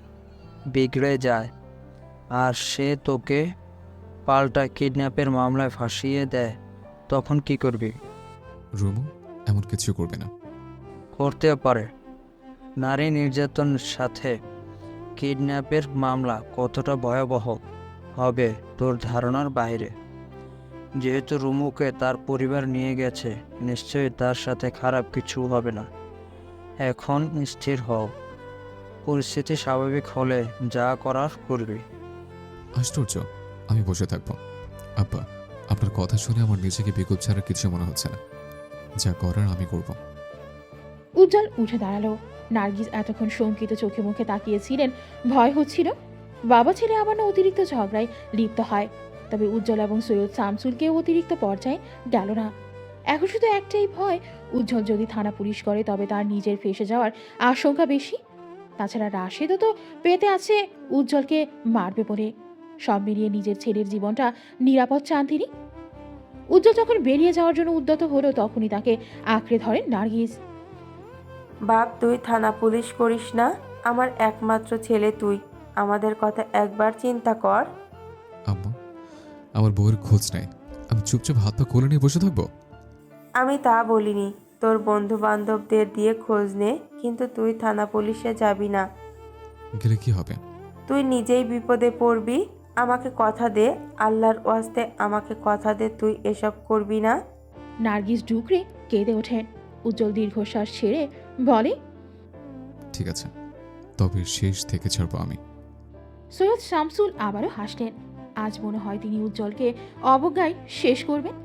বিগড়ে যায় আর সে তোকে পাল্টা কিডন্যাপের মামলায় ফাঁসিয়ে দেয়, তখন কি করবি? রুমু এমন কিছু করবে না। করতে পারে। নারী নির্যাতনের সাথে কিডন্যাপের মামলা কতটা ভয়াবহ হবে তোর ধারণার বাইরে। যেহেতু রুমুকে তার পরিবার নিয়ে গেছে, নিশ্চয়ই তার সাথে খারাপ কিছু হবে না। এখন স্থির হও, পরিস্থিতি স্বাভাবিক হলে যা করার করবি। আশ্চর্য, আমি বসে থাকবো? আব্বা, আপনার কথা শুনে আমার নিজেকে বিকল্প ছাড়া কিছু মনে হচ্ছে না। যা করার আমি করব। উজ্জ্বল উঠে দাঁড়ালো। নার্গিস এতক্ষণ শঙ্কিত চোখে মুখে তাকিয়েছিলেন। ভয় হচ্ছিল বাবা ছেলে আবার না অতিরিক্ত ঝগড়ায় লিপ্ত হয়। তবে উজ্জ্বল এবং সৈয়দ শামসুলকেও অতিরিক্ত পর্যায়ে গেল না। এখন শুধু একটাই ভয়, উজ্জ্বল যদি থানা পুলিশ করে তবে তার নিজের ফেঁসে যাওয়ার আশঙ্কা বেশি। তাছাড়া রাশেদও তো পেতে আছে উজ্জ্বলকে মারবে বলে। সব মিলিয়ে নিজের ছেলের জীবনটা নিরাপদ চান তিনি। উজ্জ্বল যখন বেরিয়ে যাওয়ার জন্য উদ্যত হলো তখনই তাকে আঁকড়ে ধরেন নার্গিস। বাপ, তুই থানা পুলিশ করিস না। আমার একমাত্র ছেলে তুই, আমাদের কথা একবার চিন্তা কর। আম্মা, আমার বউয়ের খোঁজ নাই, আমি চুপচাপ হাত পা কোলে নিয়ে বসে থাকবো? আমি তা বলিনি। তোর বন্ধু বান্ধবদের দিয়ে খোঁজ নে, কিন্তু তুই থানা পুলিশে যাবি না। গেলে কি হবে? তুই নিজেই বিপদে পড়বি। আমাকে কথা দে, আল্লাহর ওয়াস্তে আমাকে কথা দে, তুই এসব করবি না। নার্গিস ডুকরে কেঁদে ওঠেন। উজ্জ্বল দীর্ঘশ্বাস ছেড়ে বলে, ঠিক আছে, তবে শেষ থেকে ছাড়বো আমি। সৈয়দ শামসুল আবারও হাসলেন। আজ মনে হয় তিনি উজ্জ্বলকে অবজ্ঞায় শেষ করবেন।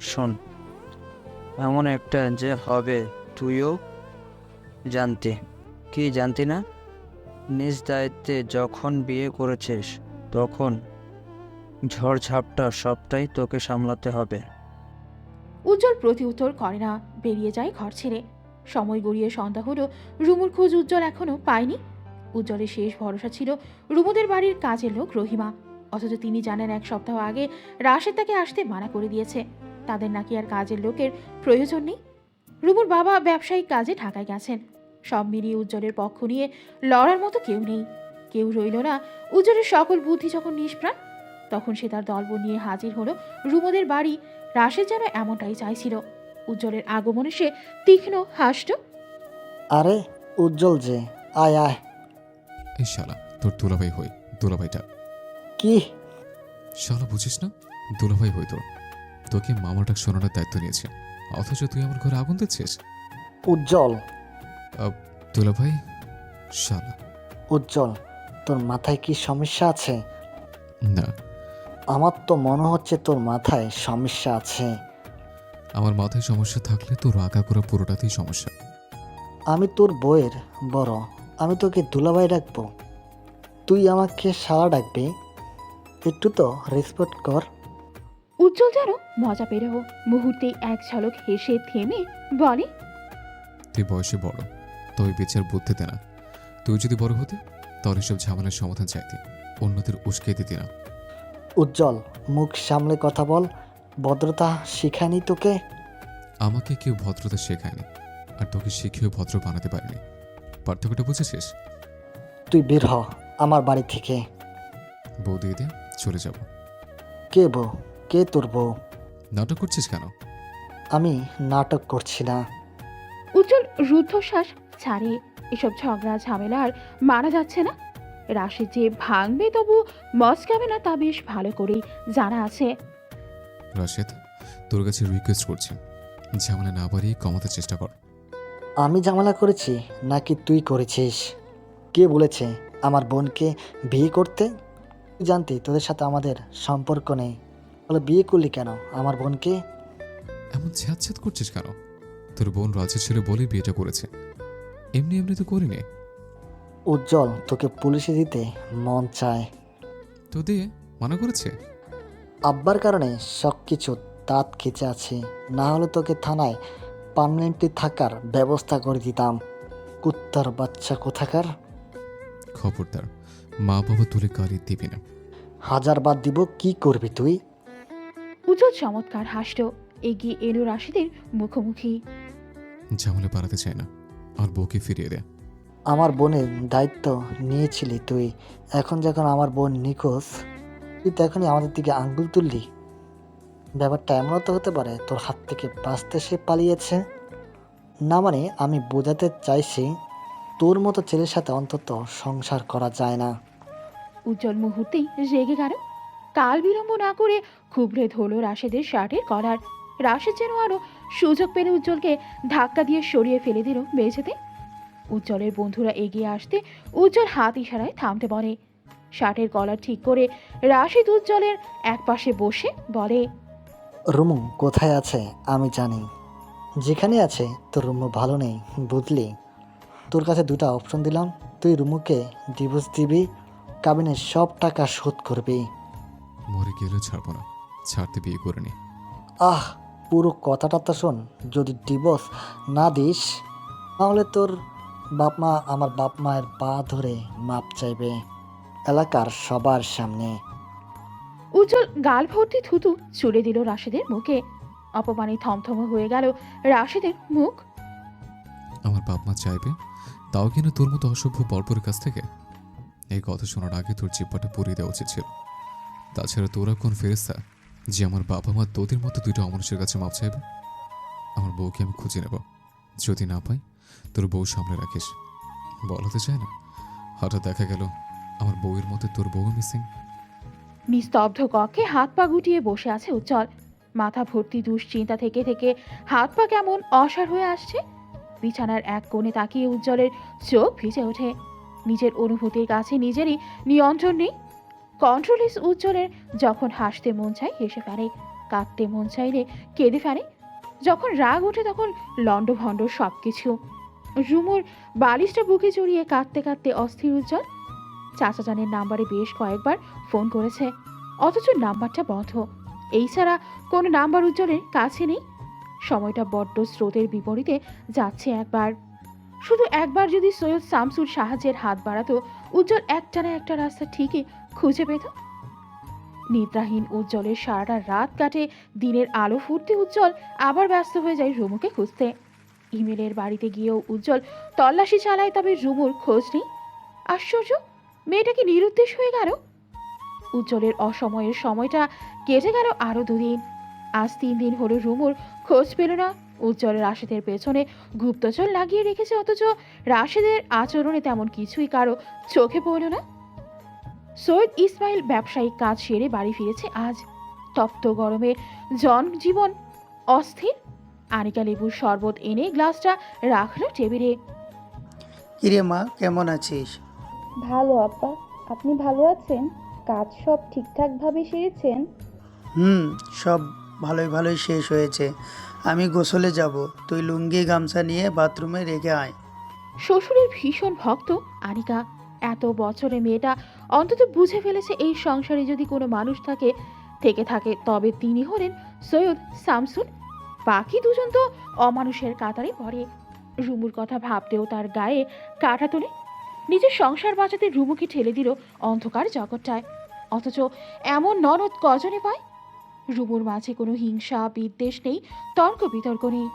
শোন, এমন একটা যে হবে তুইও জানতে। কি জানতি না? নিজ দায়িত্বে যখন বিয়ে করেছিস তখন ঝড়ঝাপটা সবটাই তোকে সামলাতে হবে। উজ্জ্বল প্রতি উত্তর করে না, বেরিয়ে যায় ঘর ছেড়ে। সময় গড়িয়ে সন্ধ্যা হলো, রুমুর খোঁজ উজ্জ্বল এখনো পায়নি। উজ্জ্বলের শেষ ভরসা ছিল রুমুদের বাড়ির কাজের লোক রহিমা। অথচ তিনি জানেন এক সপ্তাহ আগে রাশেদ তাকে আসতে মানা করে দিয়েছে। তাদের নাকি আর কাজের লোকের প্রয়োজন নেই। রুমুর বাবা ব্যবসায়িক কাজে ঢাকায় গেছেন। সব মিলিয়ে উজ্জ্বলের পক্ষ নিয়ে লড়ার মতো কেউ নেই। কেউ রইল না। উজ্জ্বলের সকল বুদ্ধি যখন নিষ্প্রাণ, তখন সে তার দলবল নিয়ে হাজির হলো রুমুদের বাড়ি। রাশেদ যেন এমনটাই চাইছিল। উজ্জ্বলের আগমনে সে তীক্ষ্ণ হাসল। আরে উজ্জ্বল যে, আয় আয়। এই শালা, তোর দুলাভাই হই, দুলাভাইটা। কি? শালা বুঝিস না? দুলাভাই হই তোর। তোকে মামাটাক শোনানোর দায়িত্ব নিয়েছে, অথচ তুই আমার ঘরে আগুন দিচ্ছিস। উজ্জ্বল। দুলাভাই শালা। উজ্জ্বল, তোর মাথায় কি সমস্যা আছে? না, আমার তো মনে হচ্ছে তোর মাথায় সমস্যা আছে। আমার মাথায় সমস্যা থাকলে তোর আঁকা করা পুরোটাতেই সমস্যা। আমি তোর বউয়ের বড়, আমি তোকে দুলাভাই ডাকবো, তুই আমাকে শালা ডাকবি? একটু তো রেসপেক্ট কর। উজ্জ্বল যেন মজা পেল। মুহূর্তে এক ঝলক হেসে থেমে বলে, তুই বয়সে বড়, তবে বিচার বুদ্ধিতে না। তুই যদি বড় হতে তাহলে সব ঝামেলার সমাধান চাইতি, অন্যদের উস্কে দিতি না। উজ্জ্বল, মুখ সামলে কথা বল, ভদ্রতা শিখায়নি তোকে? আমাকে কেউ ভদ্রতা শেখায়নি, আর তোকে শিখিয়েও ভদ্র বানাতে পারিনি। পার্থক্যটা বুঝেছিস? তুই বের হ আমার বাড়ি থেকে। বউ দিয়ে দে, চলে যাব। কে বউ? কে তোর বউ? নাটক করছিস কেন? আমি নাটক করছি না। উজ্জ্বল রুদ্ধশ্বাস ছাড়ে। এসব ঝগড়া ঝামেলা আর মানা যাচ্ছে না। রাশি যে ভাঙবে তবু মস্কাবে না তা বেশ ভালো করেই জানা আছে। রাশেদ, তোর কাছে রিকোয়েস্ট করছি, ঝামেলা না বাড়িয়ে কমাতে চেষ্টা কর। আমি ঝামেলা করেছি নাকি তুই করেছিস? কে বলেছে আমার বোনকে বিয়ে করতে? তুই জানতি তোদের সাথে আমাদের সম্পর্ক নেই, বলে বিয়ে করলি কেন আমার বোনকে? এমন ছ্যাঁত করছিস কেন? তোর বোন রাজি ছিল বলেই বিয়েটা করেছে, এমনি এমনি তো করিনি। উজ্জ্বল, তোকে পুলিশে দিতে মন চায়। তো দিয়ে মানা করেছে? আব্বার কারণে সব কিছু দাঁত খেচে আছে, না হলে তোকে থানায় পার্মানেন্টলি থাকার ব্যবস্থা করে দিতাম। কুত্তার বাচ্চা কোথাকার! খবরদার, মা বাবা তুলে গালি দিবি না। হাজার বাদ দিব, কি করবি তুই? উজ্জ্বল চমৎকার হাসল, এগিয়ে এলো রাশিদের মুখোমুখি। ঝামেলা বাড়াতে চায় না, আমার বউকে ফিরিয়ে দে। আমার বোনের দায়িত্ব নিয়েছিলি তুই, এখন যখন আমার বোন নিখোঁজ তুই তখনই আমাদের দিকে আঙ্গুল তুললি। ব্যাপারটা এমনও তো হতে পারে তোর হাত থেকে বাঁচতে সে পালিয়েছে। না মানে আমি বোঝাতে চাইছি তোর মতো ছেলের সাথে অন্তত সংসার করা যায় না। উজ্জ্বল মুহূর্তেই রেগে গেল। কাল বিলম্ব না করে খুবড়ে ধরল রাশেদের শার্টের কলার। রাশেদ যেন আরো সুযোগ পেলে উজ্জ্বলকে ধাক্কা দিয়ে সরিয়ে ফেলে দিল মেঝেতে। উজ্জ্বলের বন্ধুরা এগিয়ে আসতে উজ্জ্বল হাত ইশারায় থামতে বলে। শার্টের কলার ঠিক করে রাশেদ উজ্জ্বলের একপাশে বসে বলে, রুমু কোথায় আছে আমি জানি, যেখানে আছে তোর রুমু ভালো নেই, বুঝলি? তোর কাছে দুটো অপশন দিলাম, তুই রুমুকে ডিভোর্স দিবি, কাবিনের সব টাকা শোধ করবি। মরে গেলেও ছাড়বো না, ছাড়তে বিয়ে করে নি। আহ, পুরো কথাটা তো শোন। যদি ডিভোর্স না দিস তাহলে তোর বাপ মা আমার বাপ মায়ের পা ধরে মাপ চাইবে এলাকার সবার সামনে। উজ্জ্বল গাল ভর্তি থুতু ছুড়ে দিল রাশেদের মুখে। অপমানে থমথম হয়ে গেল রাশেদের মুখ। আমার বাপ মা চাইবে, তাও কিনা তোর মতো অসভ্য বর্বরের কাছ থেকে? এই কথা শোনার আগে তোর জিব্বাটা পুড়িয়ে দেওয়া উচিত ছিল। তাছাড়া তোরা কোন ফেরেস্তা যে আমার বাবা মা তোদের মতো দুইটা অমানুষের কাছে মাপ চাইবে? আমার বউকে আমি খুঁজে নেব, যদি না পাই তোর বউ সামনে রাখিস। বলাতে চায় না, হঠাৎ দেখা গেল আমার বউয়ের মতো তোর বউ মিসিং। নিস্তব্ধ কক্ষে হাত পা গুটিয়ে বসে আছে উজ্জ্বল। মাথা ভর্তি দুশ্চিন্তা থেকে থেকে হাত পা কেমন অসাড় হয়ে আসছে। বিছানার এক কোণে তাকিয়ে উজ্জ্বলের চোখ ভিজে ওঠে। নিজের অনুভূতির কাছে নিজেরই নিয়ন্ত্রণ নেই। কন্ট্রোলেস উজ্জ্বলের যখন হাসতে মন চায় হেসে ফেলে, কাঁদতে মন চাইলে কেঁদে ফেলে, যখন রাগ ওঠে তখন লণ্ডভণ্ড সব কিছু। রুমুর বালিশটা বুকে জড়িয়ে কাঁদতে কাঁদতে অস্থির উজ্জ্বল। চাচা জানের নাম্বারে বেশ কয়েকবার ফোন করেছে, অথচ নাম্বারটা বন্ধ। এই ছাড়া কোনো নাম্বার উজ্জ্বলের কাছে নেই। সময়টা বড্ড স্রোতের বিপরীতে যাচ্ছে। শুধু একবার যদি সৈয়দ শামসুর সাহায্যের হাত বাড়াতো, উজ্জ্বল একটানা একটা রাস্তা ঠিকই খুঁজে পেত। নিদ্রাহীন উজ্জ্বলের সারাটা রাত কাটে, দিনের আলো ফুটতে উজ্জ্বল আবার ব্যস্ত হয়ে যায় রুমুকে খুঁজতে। ইমেলের বাড়িতে গিয়েও উজ্জ্বল তল্লাশি চালায়, তবে রুমুর খোঁজ নেই। আশ্চর্য, মেয়েটা কি নিরুদ্দেশ হয়ে গেল? উজ্জ্বলের অসময়ের সময়টা কেটে গেল আরো 2 দিন। আজ 3 দিন হলো রুমুর খোঁজ পেল না। উজ্জ্বল রাশেদের পেছনে গুপ্তচর লাগিয়ে রেখেছে, অথচ রাশেদের আচরণে তেমন কিছুই কারো চোখে পড়ল না। সৈয়দ ইসমাইল ব্যবসায়িক কাজ সেরে বাড়ি ফিরেছে আজ। তপ্ত গরমে জনজীবন অস্থির। আনিকা লেবুর শরবত এনে গ্লাসটা রাখলো টেবিলে। কিরে মা, কেমন আছিস? ভালো আব্বা, আপনি ভালো আছেন? কাজ সব ঠিকঠাকভাবে সেরেছেন? সব ভালোই শেষ হয়েছে। আমি গোসলে যাব, তুই লুঙ্গি গামছা নিয়ে বাথরুমে রেখে আয়। শ্বশুরের ভীষণ ভক্ত আনিকা। এত বছরে মেয়েটা অন্তত বুঝে ফেলেছে এই সংসারে যদি কোনো মানুষ থেকে থাকে তবে তিনি হলেন সৈয়দ শামসুল। বাকি দুজন তো অমানুষের কাতারে পড়ে। রুমুর কথা ভাবতেও তার গায়ে কাঁটা তোলে। নিজের সংসার বাঁচাতে রুমুকে ঠেলে দিল অন্ধকার জগৎটায়, অথচ এমন ননদ কজনে পায়? রুমুর মাঝে কোনো হিংসা বিদ্বেষ নেই, তর্ক বিতর্ক নেই।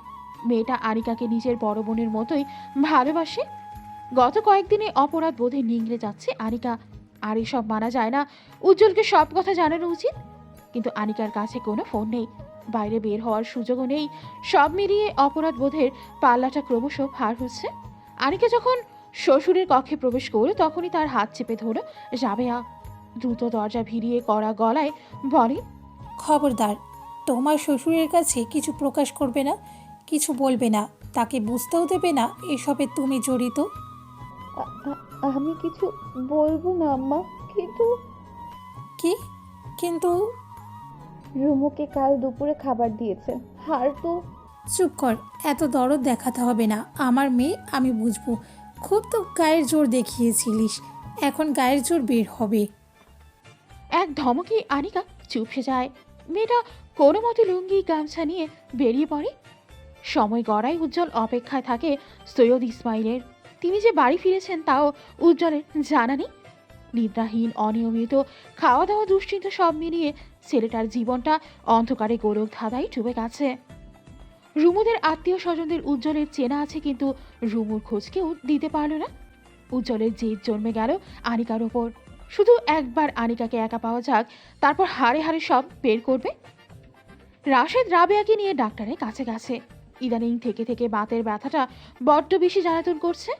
মেয়েটা আনিকাকে নিজের বড় বোনের মতোই ভালোবাসে। গত কয়েকদিনে অপরাধ বোধে নিংড়ে যাচ্ছে আনিকা। আর এসব মানা যায় না। উজ্জ্বলকে সব কথা জানানো উচিত, কিন্তু আনিকার কাছে কোনো ফোন নেই, বাইরে বের হওয়ার সুযোগও নেই। সব মিলিয়ে অপরাধ বোধের পাল্লাটা ক্রমশ ভার হচ্ছে। আনিকা যখন শ্বশুরের কক্ষে প্রবেশ করল তখনই তার হাত চেপে ধরল রাবেয়া। দ্রুত দরজা ভিড়িয়ে কড়া গলায় বলে, খবরদার, তোমার শ্বশুরের কাছে কিছু প্রকাশ করবে না, কিছু বলবে না, তাকে বুঝতেও দেবে না এসবে তুমি জড়িত। আমি কিছু বলবো না আম্মা, কিন্তু কি কিন্তু? রুমুকে কাল দুপুরে খাবার দিয়েছেন, আর তো চুপ কর, এত দরদ দেখাতে হবে না। আমার মেয়ে, আমি বুঝবো। খুব তো গায়ের জোর দেখিয়েছিলিস, এখন গায়ের জোর বের হবে। এক ধমকে আনিকা চুপসে যায়। মেয়েটা কোনো মতে লুঙ্গি গামছা নিয়ে বেরিয়ে পড়ে। সময় গড়ায় উজ্জ্বল অপেক্ষায় থাকে সৈয়দ ইসমাইলের। তিনি যে বাড়ি ফিরেছেন তাও উজ্জ্বলের জানা নেই। নিদ্রাহীন, অনিয়মিত খাওয়া দাওয়া, দুশ্চিন্তা সব মিলিয়ে ছেলেটার জীবনটা অন্ধকারে গোলক ধাঁধায় ডুবে গেছে। রুমুদের আত্মীয় স্বজনদের উজ্জ্বলের চেনা আছে, কিন্তু রুমুর খোঁজ কেউ দিতে পারল না। উজ্জ্বলের জেদ জন্মে গেল আনিকার ওপর। শুধু একবার আনিকাকে একা পাওয়া যাক, তারপর হাড়ে হাড়ে সব বের করবে। রাশেদ রাবেয়াকে নিয়ে ডাক্তারের কাছে গেছে। ইদানিং থেকে থেকে বাতের ব্যথাটা বড্ড বেশি জ্বালাতন করছে।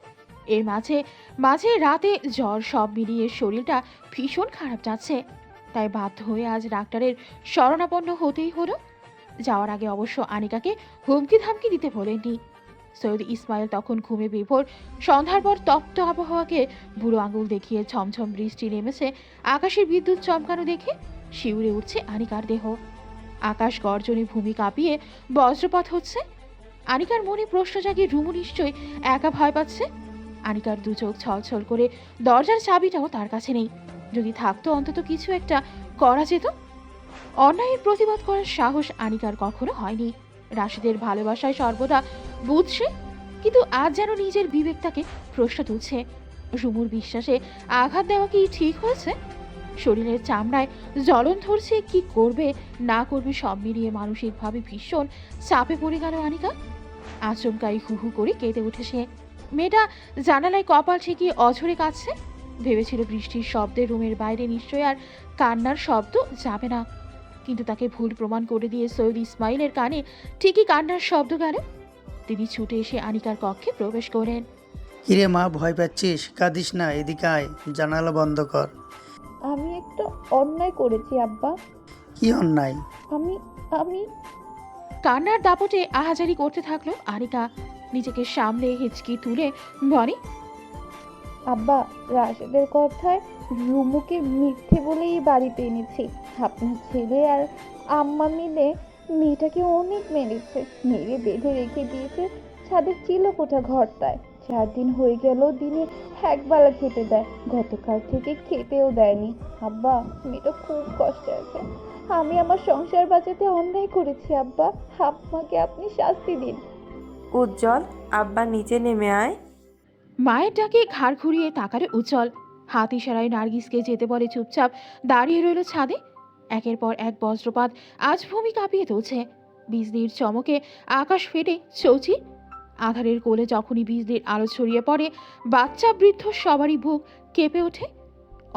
এর মাঝে মাঝে রাতে জ্বর, সব মিলিয়ে শরীরটা ভীষণ খারাপ যাচ্ছে। তাই বাধ্য হয়ে আজ ডাক্তারের শরণাপন্ন হতেই হলো। যাওয়ার আগে অবশ্য আনিকাকে হুমকি ধামকি দিতে বলেননি। সৈয়দ ইসমাইল তখন ঘুমে বিভোর। সন্ধ্যার পর তপ্ত আবহাওয়াকে বুড়ো আঙুল দেখিয়ে ঝমঝম বৃষ্টি নেমেছে। আকাশের বিদ্যুৎ চমকানো দেখে শিউরে উঠছে আনিকার দেহ। আকাশ গর্জনে ভূমি কাঁপিয়ে বজ্রপাত হচ্ছে। আনিকার মনে প্রশ্ন জাগে, রুমু নিশ্চয়ই একা ভয় পাচ্ছে। আনিকার দু চোখ ছলছল করে। দরজার চাবিটাও তার কাছে নেই। যদি থাকতো অন্তত কিছু একটা করা যেত। অন্যায়ের প্রতিবাদ করার সাহস আনিকার কখনো হয়নি। রাশিদের ভালোবাসায় সর্বদা বুঝছে, কিন্তু আজ যেন নিজের বিবেকটাকে প্রশ্ন তুলছে। রুমুর বিশ্বাসে আঘাত দেওয়া কি ঠিক হয়েছে? শরীরের চামড়ায় জ্বলন ধরছে, কি করবে না করবে সব মিলিয়ে মানসিকভাবে ভীষণ চাপে পড়ে গেল আনিকা। আচমকাই হু হু করে কেঁদে উঠেছে। মেয়েটা জানালায় কপাল ঠেকিয়ে অঝরে কাঁদছে। ভেবেছিল বৃষ্টির শব্দে রুমের বাইরে নিশ্চয় আর কান্নার শব্দ যাবে না, কিন্তু তাকে ভুল প্রমাণ করে দিয়ে সৈয়দ ইসমাইলের কানে ঠিকই কান্নার শব্দ গেল। তিনি ছুটে এসে আনিকার কক্ষে প্রবেশ করেন। কিরে মা, ভয় পাচ্ছিস? কাঁদিস না, এদিকে আয়, জানালা বন্ধ কর। আমি একটা অন্যায় করেছি আব্বা। কি অন্যায়? আমি আমি কান্নার দাপটে আহাজারি করতে থাকলো আনিকা। নিজেকে সামলে হিচকি তুলে বলে, আব্বা, রাশেদের কথায় রুমুকে মিথ্যে বলেই বাড়িতে এনেছি। আপনার ছেলে আর আম্মা মিলে মেয়েটাকে অনেক মেরেছে, মেরে বেঁধে রেখে দিয়েছে ছাদের চিলেকোঠা ঘরটায়। 4 দিন হয়ে গেল দিনে একবেলা খেতে দেয়, গতকাল থেকে খেতেও দেয়নি। আব্বা, মেয়েটা খুব কষ্টে আছে। আমি আমার সংসার বাঁচাতে অন্যায় করেছি আব্বা, আম্মাকে আপনি শাস্তি দিন। উজ্জ্বল, আব্বা নিচে নেমে আয়। মায়ের ডাকে ঘাড় ঘুরিয়ে তাকারে উজ্জ্বল। হাত ইশারায় নার্গিসকে যেতে বলে চুপচাপ দাঁড়িয়ে রইল ছাদে। একের পর এক বজ্রপাত আজ ভূমি কাঁপিয়ে তুলছে। বিজলির চমকে আকাশ ফেটে চৌচির। আধারের কোলে যখনই বিজলির আলো ছড়িয়ে পড়ে, বাচ্চা বৃদ্ধ সবারই বুক কেঁপে ওঠে।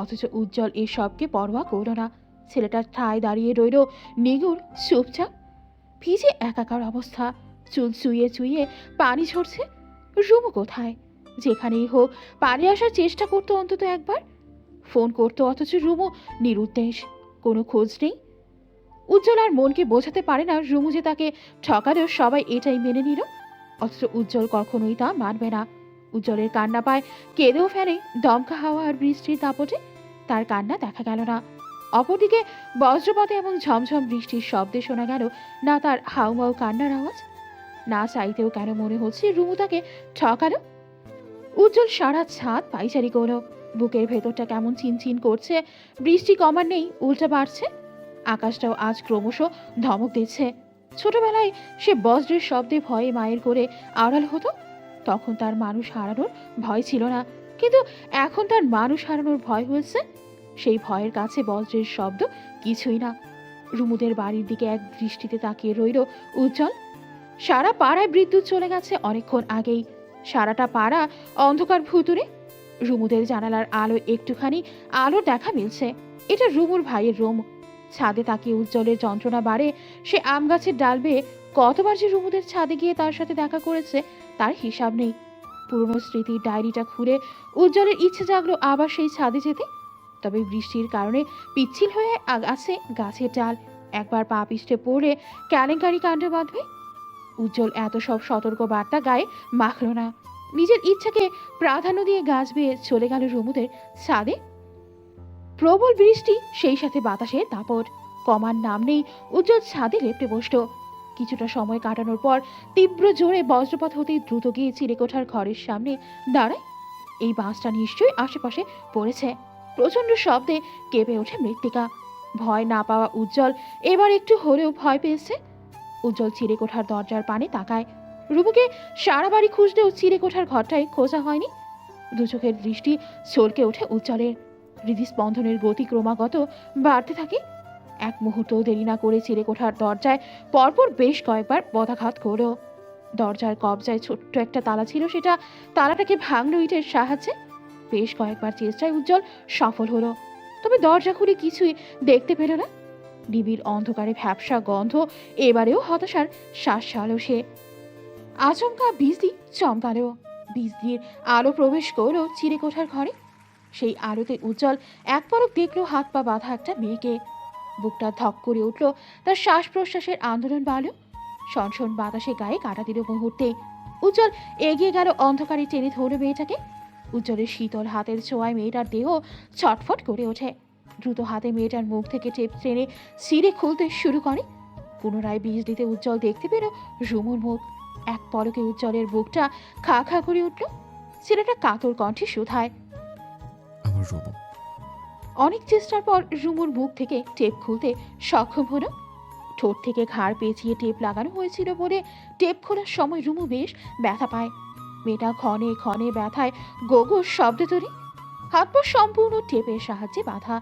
অথচ উজ্জ্বল এসবকে পরোয়া করল না। ছেলেটার ঠায় দাঁড়িয়ে রইল নিগুড়, চুপচাপ। ভিজে একাকার অবস্থা, চুল চুইয়ে চুইয়ে পানি ঝরছে। রুমু কোথায়? যেখানেই হোক পানি আসার চেষ্টা করতো অন্তত একবার, ফোন করতো, অথচ রুমু নিরুদ্দেশ, কোনো খোঁজ নেই। উজ্জ্বল আর মনকে বোঝাতে পারে না রুমু যে তাকে ঠকালেও সবাই এটাই মেনে নিল, অথচ উজ্জ্বল কখনোই তা মানবে না। উজ্জ্বলের কান্না পায়, কেঁদেও ফেলে দমকা হাওয়া আর বৃষ্টির দাপটে। তার কান্না দেখা গেল না। অপরদিকে বজ্রপাতে এবং ঝমঝম বৃষ্টির শব্দে শোনা গেল না তার হাউমাউ কান্নার আওয়াজ। না চাইতেও কেন মনে হচ্ছে রুমু তাকে ঠকালো। উজ্জ্বল সারা ছাদ পাইচারি করলো। বুকের ভেতরটা কেমন চিনচিন করছে। বৃষ্টি কমার নেই, উল্টা বাড়ছে। আকাশটাও আজ ক্রমশ ধমক দিচ্ছে। ছোটবেলায় সে বজ্রের শব্দে ভয়ে মায়ের করে আড়াল হতো, তখন তার মানুষ হারানোর ভয় ছিল না, কিন্তু এখন তার মানুষ হারানোর ভয় হয়েছে। সেই ভয়ের কাছে বজ্রের শব্দ কিছুই না। রুমুদের বাড়ির দিকে এক দৃষ্টিতে তাকিয়ে রইল উজ্জ্বল। সারা পাড়ায় বিদ্যুৎ চলে গেছে অনেকক্ষণ আগেই। সারাটা পাড়া অন্ধকার ভুতুরে। রুমুদের জানালার আলো একটুখানি আলো দেখা মিলছে। এটা রুমুর ভাইয়ের রুম। ছাদে তাকিয়ে উজ্জ্বলের যন্ত্রণা বাড়ে। সে আম গাছের ডাল বেয়ে কতবার যে রুমুদের ছাদে গিয়ে তার সাথে দেখা করেছে তার হিসাব নেই। পুরনো স্মৃতির ডায়েরিটা খুঁড়ে উজ্জ্বলের ইচ্ছে জাগলো আবার সেই ছাদে যেতে। তবে বৃষ্টির কারণে পিচ্ছিল হয়ে আছে গাছের ডাল, একবার পা পিষ্টে পড়ে কেলেঙ্কারি কাণ্ড বাঁধবে। উজ্জ্বল এত সব সতর্ক বার্তা গায়ে মাখল না, নিজের ইচ্ছাকে প্রাধান্য দিয়ে গাছ বেয়ে চলে গেল রুমুদের ছাদে। প্রবল বৃষ্টি, সেই সাথে বাতাসের দাপট কমার নাম নেই। উজ্জ্বল ছাদে লেপটে বসল। কিছুটা সময় কাটানোর পর তীব্র জোরে বজ্রপাত হতে দ্রুত গিয়ে চিলেকোঠার ঘরের সামনে দাঁড়ায়। এই বাসটা নিশ্চয়ই আশেপাশে পড়েছে। প্রচণ্ড শব্দে কেঁপে ওঠে মৃত্তিকা। ভয় না পাওয়া উজ্জ্বল এবার একটু হলেও ভয় পেয়েছে। উজ্জ্বল চিলেকোঠার দরজার পানে তাকায়। রুমুকে সারা বাড়ি খুঁজলেও চিলেকোঠার ঘরটায় খোঁজা হয়নি। দু চোখের দৃষ্টি চলকে ওঠে উজ্জ্বলের। হৃদস্পন্দনের গতি ক্রমাগত বাড়তে থাকে। এক মুহূর্ত দেরি না করে চিলেকোঠার দরজায় পরপর বেশ কয়েকবার পদাঘাত করল। দরজার কবজায় ছোট্ট একটা তালা ছিল, সেটা তালাটাকে ভাঙল ইটের সাহায্যে। বেশ কয়েকবার চেষ্টায় উজ্জ্বল সফল হলো, তবে দরজা খুলে কিছুই দেখতে পেল না। নিবিড় অন্ধকারে ভ্যাপসা গন্ধ, এবারেও হতাশার শ্বাস ছাড়ল সে। আচমকা বিজলি চমকালো। বিজলির আলো প্রবেশ করলো চিলেকোঠার ঘরে। সেই আলোতে উজ্জ্বল এক পলক দেখলো হাত পা বাঁধা একটা মেয়েকে। বুকটা ধক করে উঠল, তার শ্বাস প্রশ্বাসের আন্দোলন বাড়ল। সনসন বাতাসে গায়ে কাটা দিল মুহূর্তেই। উজ্জ্বল এগিয়ে গেল, অন্ধকারে টেনে ধরল মেয়েটাকে। উজ্জ্বলের শীতল হাতের ছোঁয়ায় মেয়েটার দেহ ছটফট করে ওঠে। দ্রুত হাতে মেয়েটার মুখ থেকে টেপ টেনে ছিঁড়ে খুলতে শুরু করে। পুনরায় বিজলিতে উজ্জ্বল দেখতে পেল রুমুর মুখ। এক পলকে উজ্জ্বলের বুকটা খা খা করে উঠল। ছেলেটা কাতর কণ্ঠে শুধায়, আমার রুমু। অনেক চেষ্টার পর রুমুর মুখ থেকে টেপ খুলতে সক্ষম হলো। ঠোঁট থেকে ঘাড় পেঁচিয়ে টেপ লাগানো হয়েছিল বলে টেপ খোলার সময় রুমু বেশ ব্যথা পায়। মেয়েটা ক্ষণে ক্ষণে ব্যথায় গোগো শব্দ তোলে। হাত পা সম্পূর্ণ টেপের সাহায্যে বাঁধা।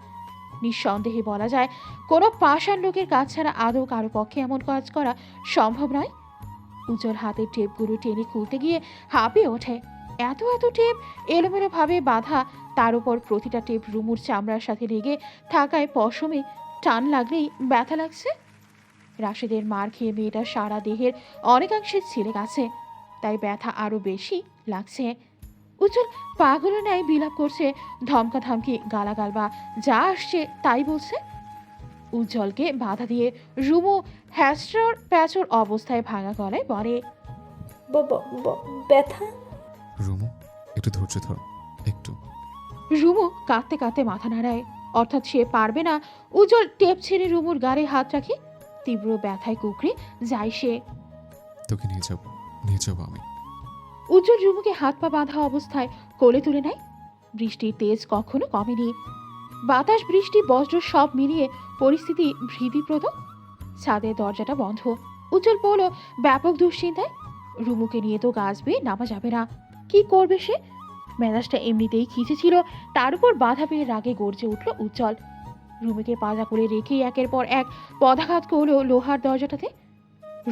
নিঃসন্দেহে বলা যায় কোনো পাষাণ লোকের কাজ ছাড়া আদৌ কারো পক্ষে এমন কাজ করা সম্ভব নয়। উজ্জ্বল হাতের টেপগুলো টেনে খুলতে গিয়ে হাঁপিয়ে ওঠে। এত এত টেপ এলোমেলো ভাবে বাঁধা, তার উপর প্রতিটা টেপ রুমুর চামড়ার সাথে লেগে থাকায় পশমে টান লাগলেই ব্যথা লাগছে। রাশেদের মার খেয়ে মেয়েটার সারা দেহের অনেকাংশে ছিঁড়ে গেছে, তাই ব্যথা আরো বেশি লাগছে। উজ্জ্বল পাগলের ন্যায় বিলাপ করছে, ধমকা ধমকি গালাগাল বা যা আসছে তাই বলছে। উজ্জ্বলকে বাধা দিয়ে রুমু হ্যাস্টর প্যাচর অবস্থায় ভাঙা গলায় বলে, ব্যথা। রুমু, একটু ধৈর্য ধর, একটু। রুমু কাঁদতে কাঁদতে মাথা নাড়ায়, অর্থাৎ সে পারবে না। উজ্জ্বল টেপ ছেড়ে রুমুর গালে হাত রাখে। তীব্র ব্যথায় কুকড়ে যায় সে। তোকে নিয়ে যাবো আমি। উজ্জ্বল রুমুকে হাত পা বাঁধা অবস্থায় কোলে তুলে নেয়। বৃষ্টির তেজ কখনো কমেনি। বাতাস, বৃষ্টি, বজ্র সব মিলিয়ে পরিস্থিতি ভীতিপ্রদ। ছাদের দরজাটা বন্ধ। উজ্জ্বল পড়ল ব্যাপক দুশ্চিন্তায়। রুমুকে নিয়ে তো গাছ বেয়ে নামা যাবে না, কি করবে সে? মেজাজটা এমনিতেই খিচেছিল, তার উপর বাধা পেয়ে রাগে গর্জে উঠল উজ্জ্বল। রুমুকে পাজা করে রেখেই একের পর এক পদাঘাত করল লোহার দরজাটাতে।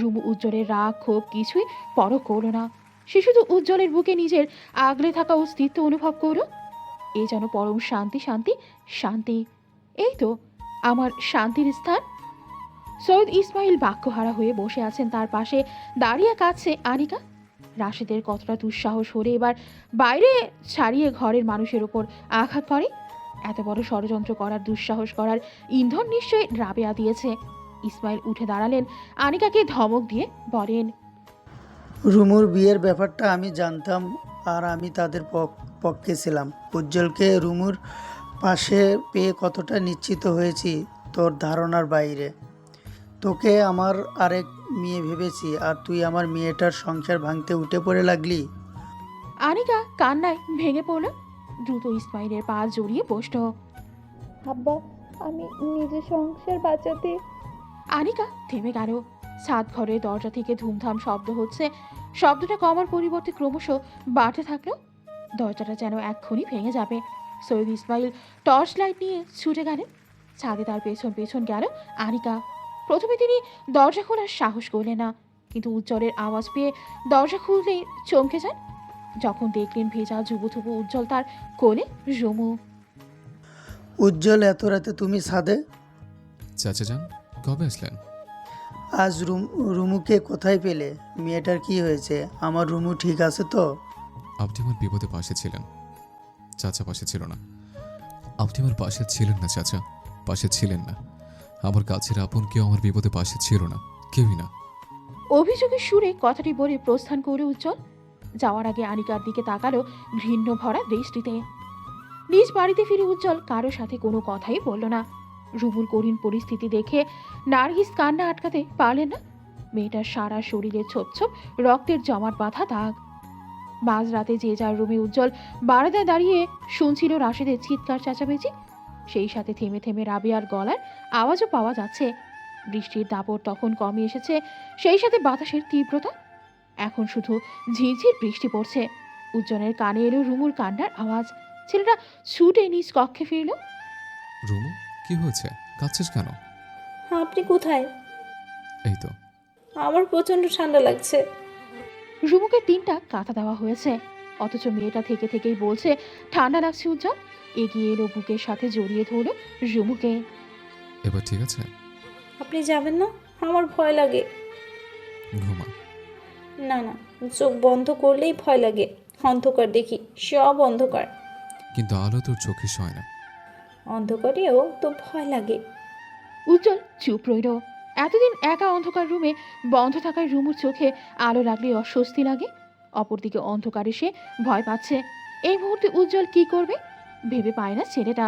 রুমু উজ্জ্বলের রাগ ক্ষোভ কিছুই পরখ করল না। সে শুধু উজ্জ্বলের বুকে নিজের আগলে থাকা অস্তিত্ব অনুভব করল। এ যেন পরম শান্তি শান্তি শান্তি। এই তো আমার শান্তির স্থান। সৈয়দ ইসমাইল বাক্যহারা হয়ে বসে আছেন, তার পাশে দাঁড়িয়ে কাঁদছে আনিকা। রাশেদের কতটা দুঃসাহস হলে এবার বাইরে ছাড়িয়ে ঘরের মানুষের ওপর আঘাত করে। এত বড় ষড়যন্ত্র করার, দুঃসাহস করার ইন্ধন নিশ্চয়ই রাবেয়া দিয়েছে। ইসমাইল উঠে দাঁড়ালেন, আনিকাকে ধমক দিয়ে বলেন, রুমুর বিয়ের ব্যাপারটা আমি জানতাম, আর আমি তাদের পক্ষে ছিলাম। উজ্জ্বলকে রুমুর পাশে পেয়ে কতটা নিশ্চিত হয়েছি তোর ধারণার বাইরে। তোকে আমার আরেক মেয়ে ভেবেছি, আর তুই আমার মেয়েটার সংসার ভাঙতে উঠে পড়ে লাগলি। আনিকা কান্নায় ভেঙে পড়ল। দ্রুত ইসমাইলের পা জড়িয়ে বসল। আব্বা, আমি নিজের সংসার বাঁচাতে। আনিকা থেমে গেল। ছাদ ঘরের দরজা থেকে ধুমধাম শব্দ হচ্ছে। শব্দটা কমার পরিবর্তে ক্রমশ বাড়তে থাকলো। দরজাটা যেন এক্ষুনি ভেঙে যাবে। সৈয়দ ইসমাইল টর্চ লাইট নিয়ে ছুটে গেলেন। ছাদে তার পেছন পেছন গেল আনিকা। প্রথমে তিনি দরজা খোলার সাহস করলেন না, কিন্তু উজ্জ্বলের আওয়াজ পেয়ে দরজা খুলতেই চমকে যান যখন দেখলেন ভেজা যুবথুবু উজ্জ্বল তার কোলে রুমু। উজ্জ্বল, এত রাতে তুমি ছাদে? চাচা যান, কবে আসলেন? আজ রুমুকে কোথায় পেলে? মেয়েটার কি হয়েছে? আমার রুমু ঠিক আছে তো? আপনি আমার বিপদে পাশে ছিলেন, চাচা পাশে ছিল না। আপনি আমার পাশে ছিলেন না চাচা, পাশে ছিলেন না। আমার কাছের আপন কেউ আমার বিপদে পাশে ছিল না, কেউই না। অভিযোগের সুরে কথাটি বলে প্রস্থান করে উজ্জ্বল যাওয়ার আগে আনিকার দিকে তাকালো ঘৃণ্য ভরা দৃষ্টিতে। নিজ বাড়িতে ফিরে উজ্জ্বল কারো সাথে কোনো কথাই বলল না। রুমুর করুণ পরিস্থিতি দেখে নার্গিস কান্না আটকাতে পারলেন না। মেয়েটার সারা শরীরে ছোপ ছোপ রক্তের জমাট বাঁধা দাগ। মাঝরাতে যে যার রুমে উজ্জ্বল বারান্দায় দাঁড়িয়ে শুনছিল রাশেদের চিৎকার চেঁচামেচি। সেই সাথে থেমে থেমে রাবিয়ার গলার আওয়াজও পাওয়া যাচ্ছে। বৃষ্টির দাপট তখন কমে এসেছে, সেই সাথে বাতাসের তীব্রতা। এখন শুধু ঝিরঝির বৃষ্টি পড়ছে। উজ্জ্বলের কানে এলো রুমুর কান্নার আওয়াজ। ছেলেটা ছুটে নিজ কক্ষে ফিরল। রুমু, কি হয়েছে? কাঁদছিস কেন? আপনি কোথায়? এই তো। আমার প্রচণ্ড ঠান্ডা লাগছে। রুমুকে 3টা কাঁথা দেওয়া হয়েছে, অথচ মেয়েটা থেকে থেকেই বলছে ঠান্ডা লাগছে। উজ্জ্বল এগিয়ে এলো, বুকের সাথে জড়িয়ে ধরল রুমুকে। এবার ঠিক আছে? আপনি যাবেন না? আমার ভয় লাগে। ঘুমা। না না, চোখ বন্ধ করলেই ভয় লাগে। অন্ধকার দেখি, সব অন্ধকার। কিন্তু আলো তোর চোখে সয় না। অন্ধকারেও তো ভয় লাগে। উজ্জ্বল চুপ রইল। এতদিন একা অন্ধকার রুমে বন্ধ থাকায় রুমুর চোখে আলো লাগলে অস্বস্তি লাগে, অপরদিকে অন্ধকারে সে ভয় পাচ্ছে। এই মুহূর্তে উজ্জ্বল কি করবে ভেবে পায় না ছেলেটা।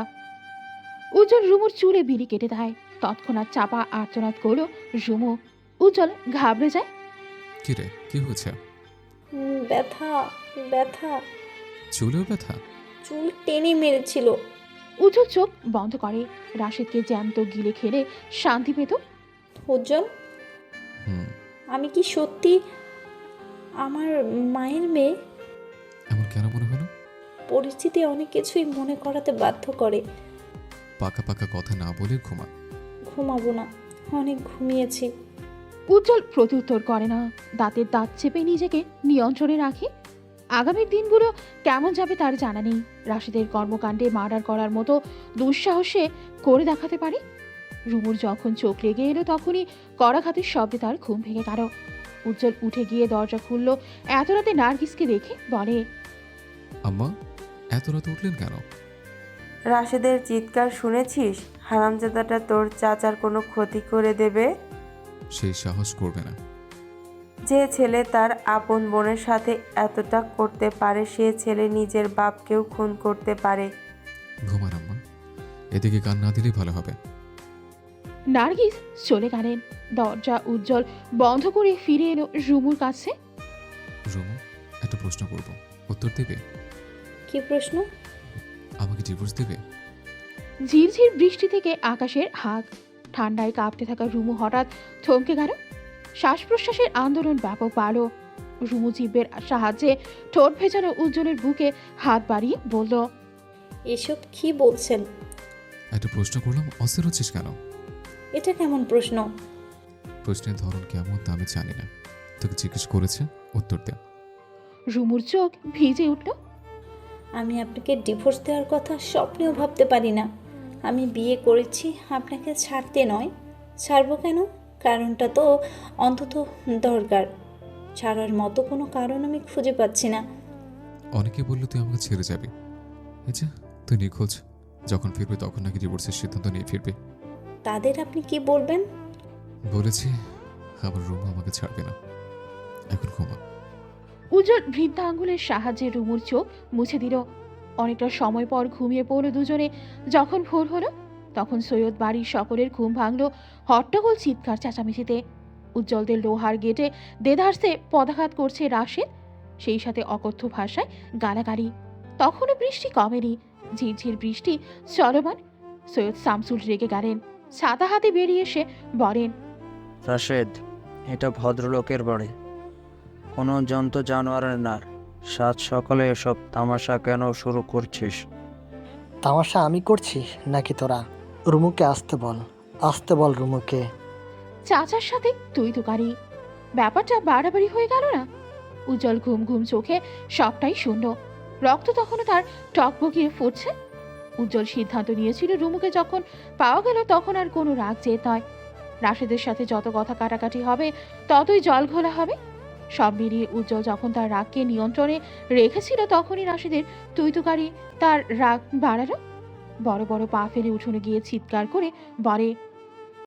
উজ্জ্বল রুমুর চুলে বিড়ি কেটে দেয়। তৎক্ষণাৎ চাপা আর্তনাদ করল রুমু। উজ্জ্বল ঘাবড়ে যায়। কি রে, কি হয়েছে? ব্যথা ব্যথা। চুলেও ব্যথা? চুল টেনে মেরেছিল। উজ্জ্বল চোখ বন্ধ করে। রাশেদকে জ্যান্ত গিলে খেলে শান্তি পেত। উজ্জ্বল, হুম। আমি কি সত্যি আমার মায়ের মেয়ে? এমন কেন মনে হলো? পরিস্থিতি অনেক কিছুই মনে করাতে বাধ্য করে। পাকা পাকা কথা না বলে ঘুমা। ঘুমাবো না, অনেক ঘুমিয়েছি। উজ্জ্বল প্রত্যুত্তর করে না, দাঁতের দাঁত চেপে নিজেকে নিয়ন্ত্রণে রাখে। আগামীর দিনগুলো কেমন যাবে তার জানা নেই। রাশেদের কর্মকাণ্ডে মার্ডার করার মতো দুঃসাহসে করে দেখাতে পারে। রুমুর যখন চোখ লেগে এলো তখনই কড়াঘাতের শব্দে তার ঘুম ভেঙে গেল। উজ্জ্বল উঠে গিয়ে দরজা খুলল। এত রাতে নার্গিসকে দেখে বলে, আম্মা, এত রাতে উঠলেন কেন? রাশেদের চিৎকার শুনেছিস? হারামজাদাটা তোর চাচার কোনো ক্ষতি করে দেবে। সেই সাহস করবে না। যে ছেলে তার আপন বোনের সাথে এতটা করতে পারে, সে ছেলে নিজের বাপকেও খুন করতে পারে। ঘুমান আম্মা, এদিকে কান না দিলেই ভালো হবে। নার্গিস চলে গেলেন। দরজা উজ্জ্বল বন্ধ করে ফিরে এলো রুমুর কাছে। রুমু, একটা প্রশ্ন করব, উত্তর দেবে? কি প্রশ্ন? আমাকে ডিভোর্স দেবে? ঝিরঝির বৃষ্টি থেকে আকাশের হাত। ঠান্ডায় কাঁপতে থাকা রুমু হঠাৎ থমকে গেল। শ্বাস প্রশ্বাসের আন্দোলন ব্যাপক বাড়ল। রুমু জিভের সাহায্যে ঠোঁট ভেজানো উজ্জ্বলের বুকে হাত বাড়িয়ে বলল, এসব কি বলছেন? একটা প্রশ্ন করলাম, অস্থির হচ্ছিস কেন? এটা কেমন প্রশ্ন? প্রশ্নের ধরন কেমন তা আমি জানি না, তোকে জিজ্ঞেস করেছে, উত্তর দে। রুমুর চোখ ভিজে উঠল। আমি আপনাকে ডিভোর্স দেওয়ার কথা স্বপ্নেও ভাবতে পারি না। আমি বিয়ে করেছি আপনাকে ছাড়তে নয়। ছাড়বো কেন? কারণটা তো অন্তত দরকার। ছাড়ার মতো কোনো কারণ আমি খুঁজে পাচ্ছি না। অনেকে বললো তুই আমাকে ছেড়ে যাবি। এই যে তুই নিখোঁজ, যখন ফিরবি তখন নাকি ডিভোর্সের সিদ্ধান্ত নিয়ে ফিরবি। তাদের আপনি কি বলবেন? বলেছি, আবার রুমু আমাকে ছাড়বে না। এখন ঘুমা। উজ্জ্বল বৃদ্ধা আঙ্গুলের সাহায্যে রুমুর চোখ মুছে দিল। অনেকটা সময় পর ঘুমিয়ে পড়ল দুজনে। যখন ভোর হলো তখন সৈয়দ বাড়ির সকলের ঘুম ভাঙল হট্টগোল চিৎকার চেঁচামেচিতে। উজ্জ্বলদের লোহার গেটে দেদারসে পদাঘাত করছে রাশেদ, সেই সাথে অকথ্য ভাষায় গালাগালি। তখনও বৃষ্টি কমেনি, ঝিরঝির বৃষ্টি চলমান। সৈয়দ শামসুল রেগে গেলেন। ছাতা হাতে বেরিয়ে এসে বলেন, রাশেদ, এটা ভদ্রলোকের বাড়ি, কোনো জন্তু জানোয়ারের না। সাত সকালে এসব তামাশা কেন শুরু করছিস? তামাশা আমি করছি নাকি তোরা? রুমুকে আসতে বল, আসতে বল রুমুকে। চাচার সাথে তুই তুকারি। ব্যাপারটা বাড়াবাড়ি হয়ে গেল না? উজ্জ্বল ঘুম ঘুম চোখে সবটাই শূন্য। রক্ত তখনও তার টক বগিয়ে ফুটছে। উজ্জ্বল সিদ্ধান্ত নিয়েছিল রুমুকে যখন পাওয়া গেল তখন আর কোনো রাগ জেদ নয়। রাশেদের সাথে যত কথা কাটাকাটি হবে ততই জল ঘোলা হবে। সব মিলিয়ে উজ্জ্বল যখন তার রাগকে নিয়ন্ত্রণে রেখেছিল তখনই রাশেদের তুইতুকারি তার রাগ বাড়ালো। বড় বড় পা ফেলে উঠোনে গিয়ে চিৎকার করে বলে,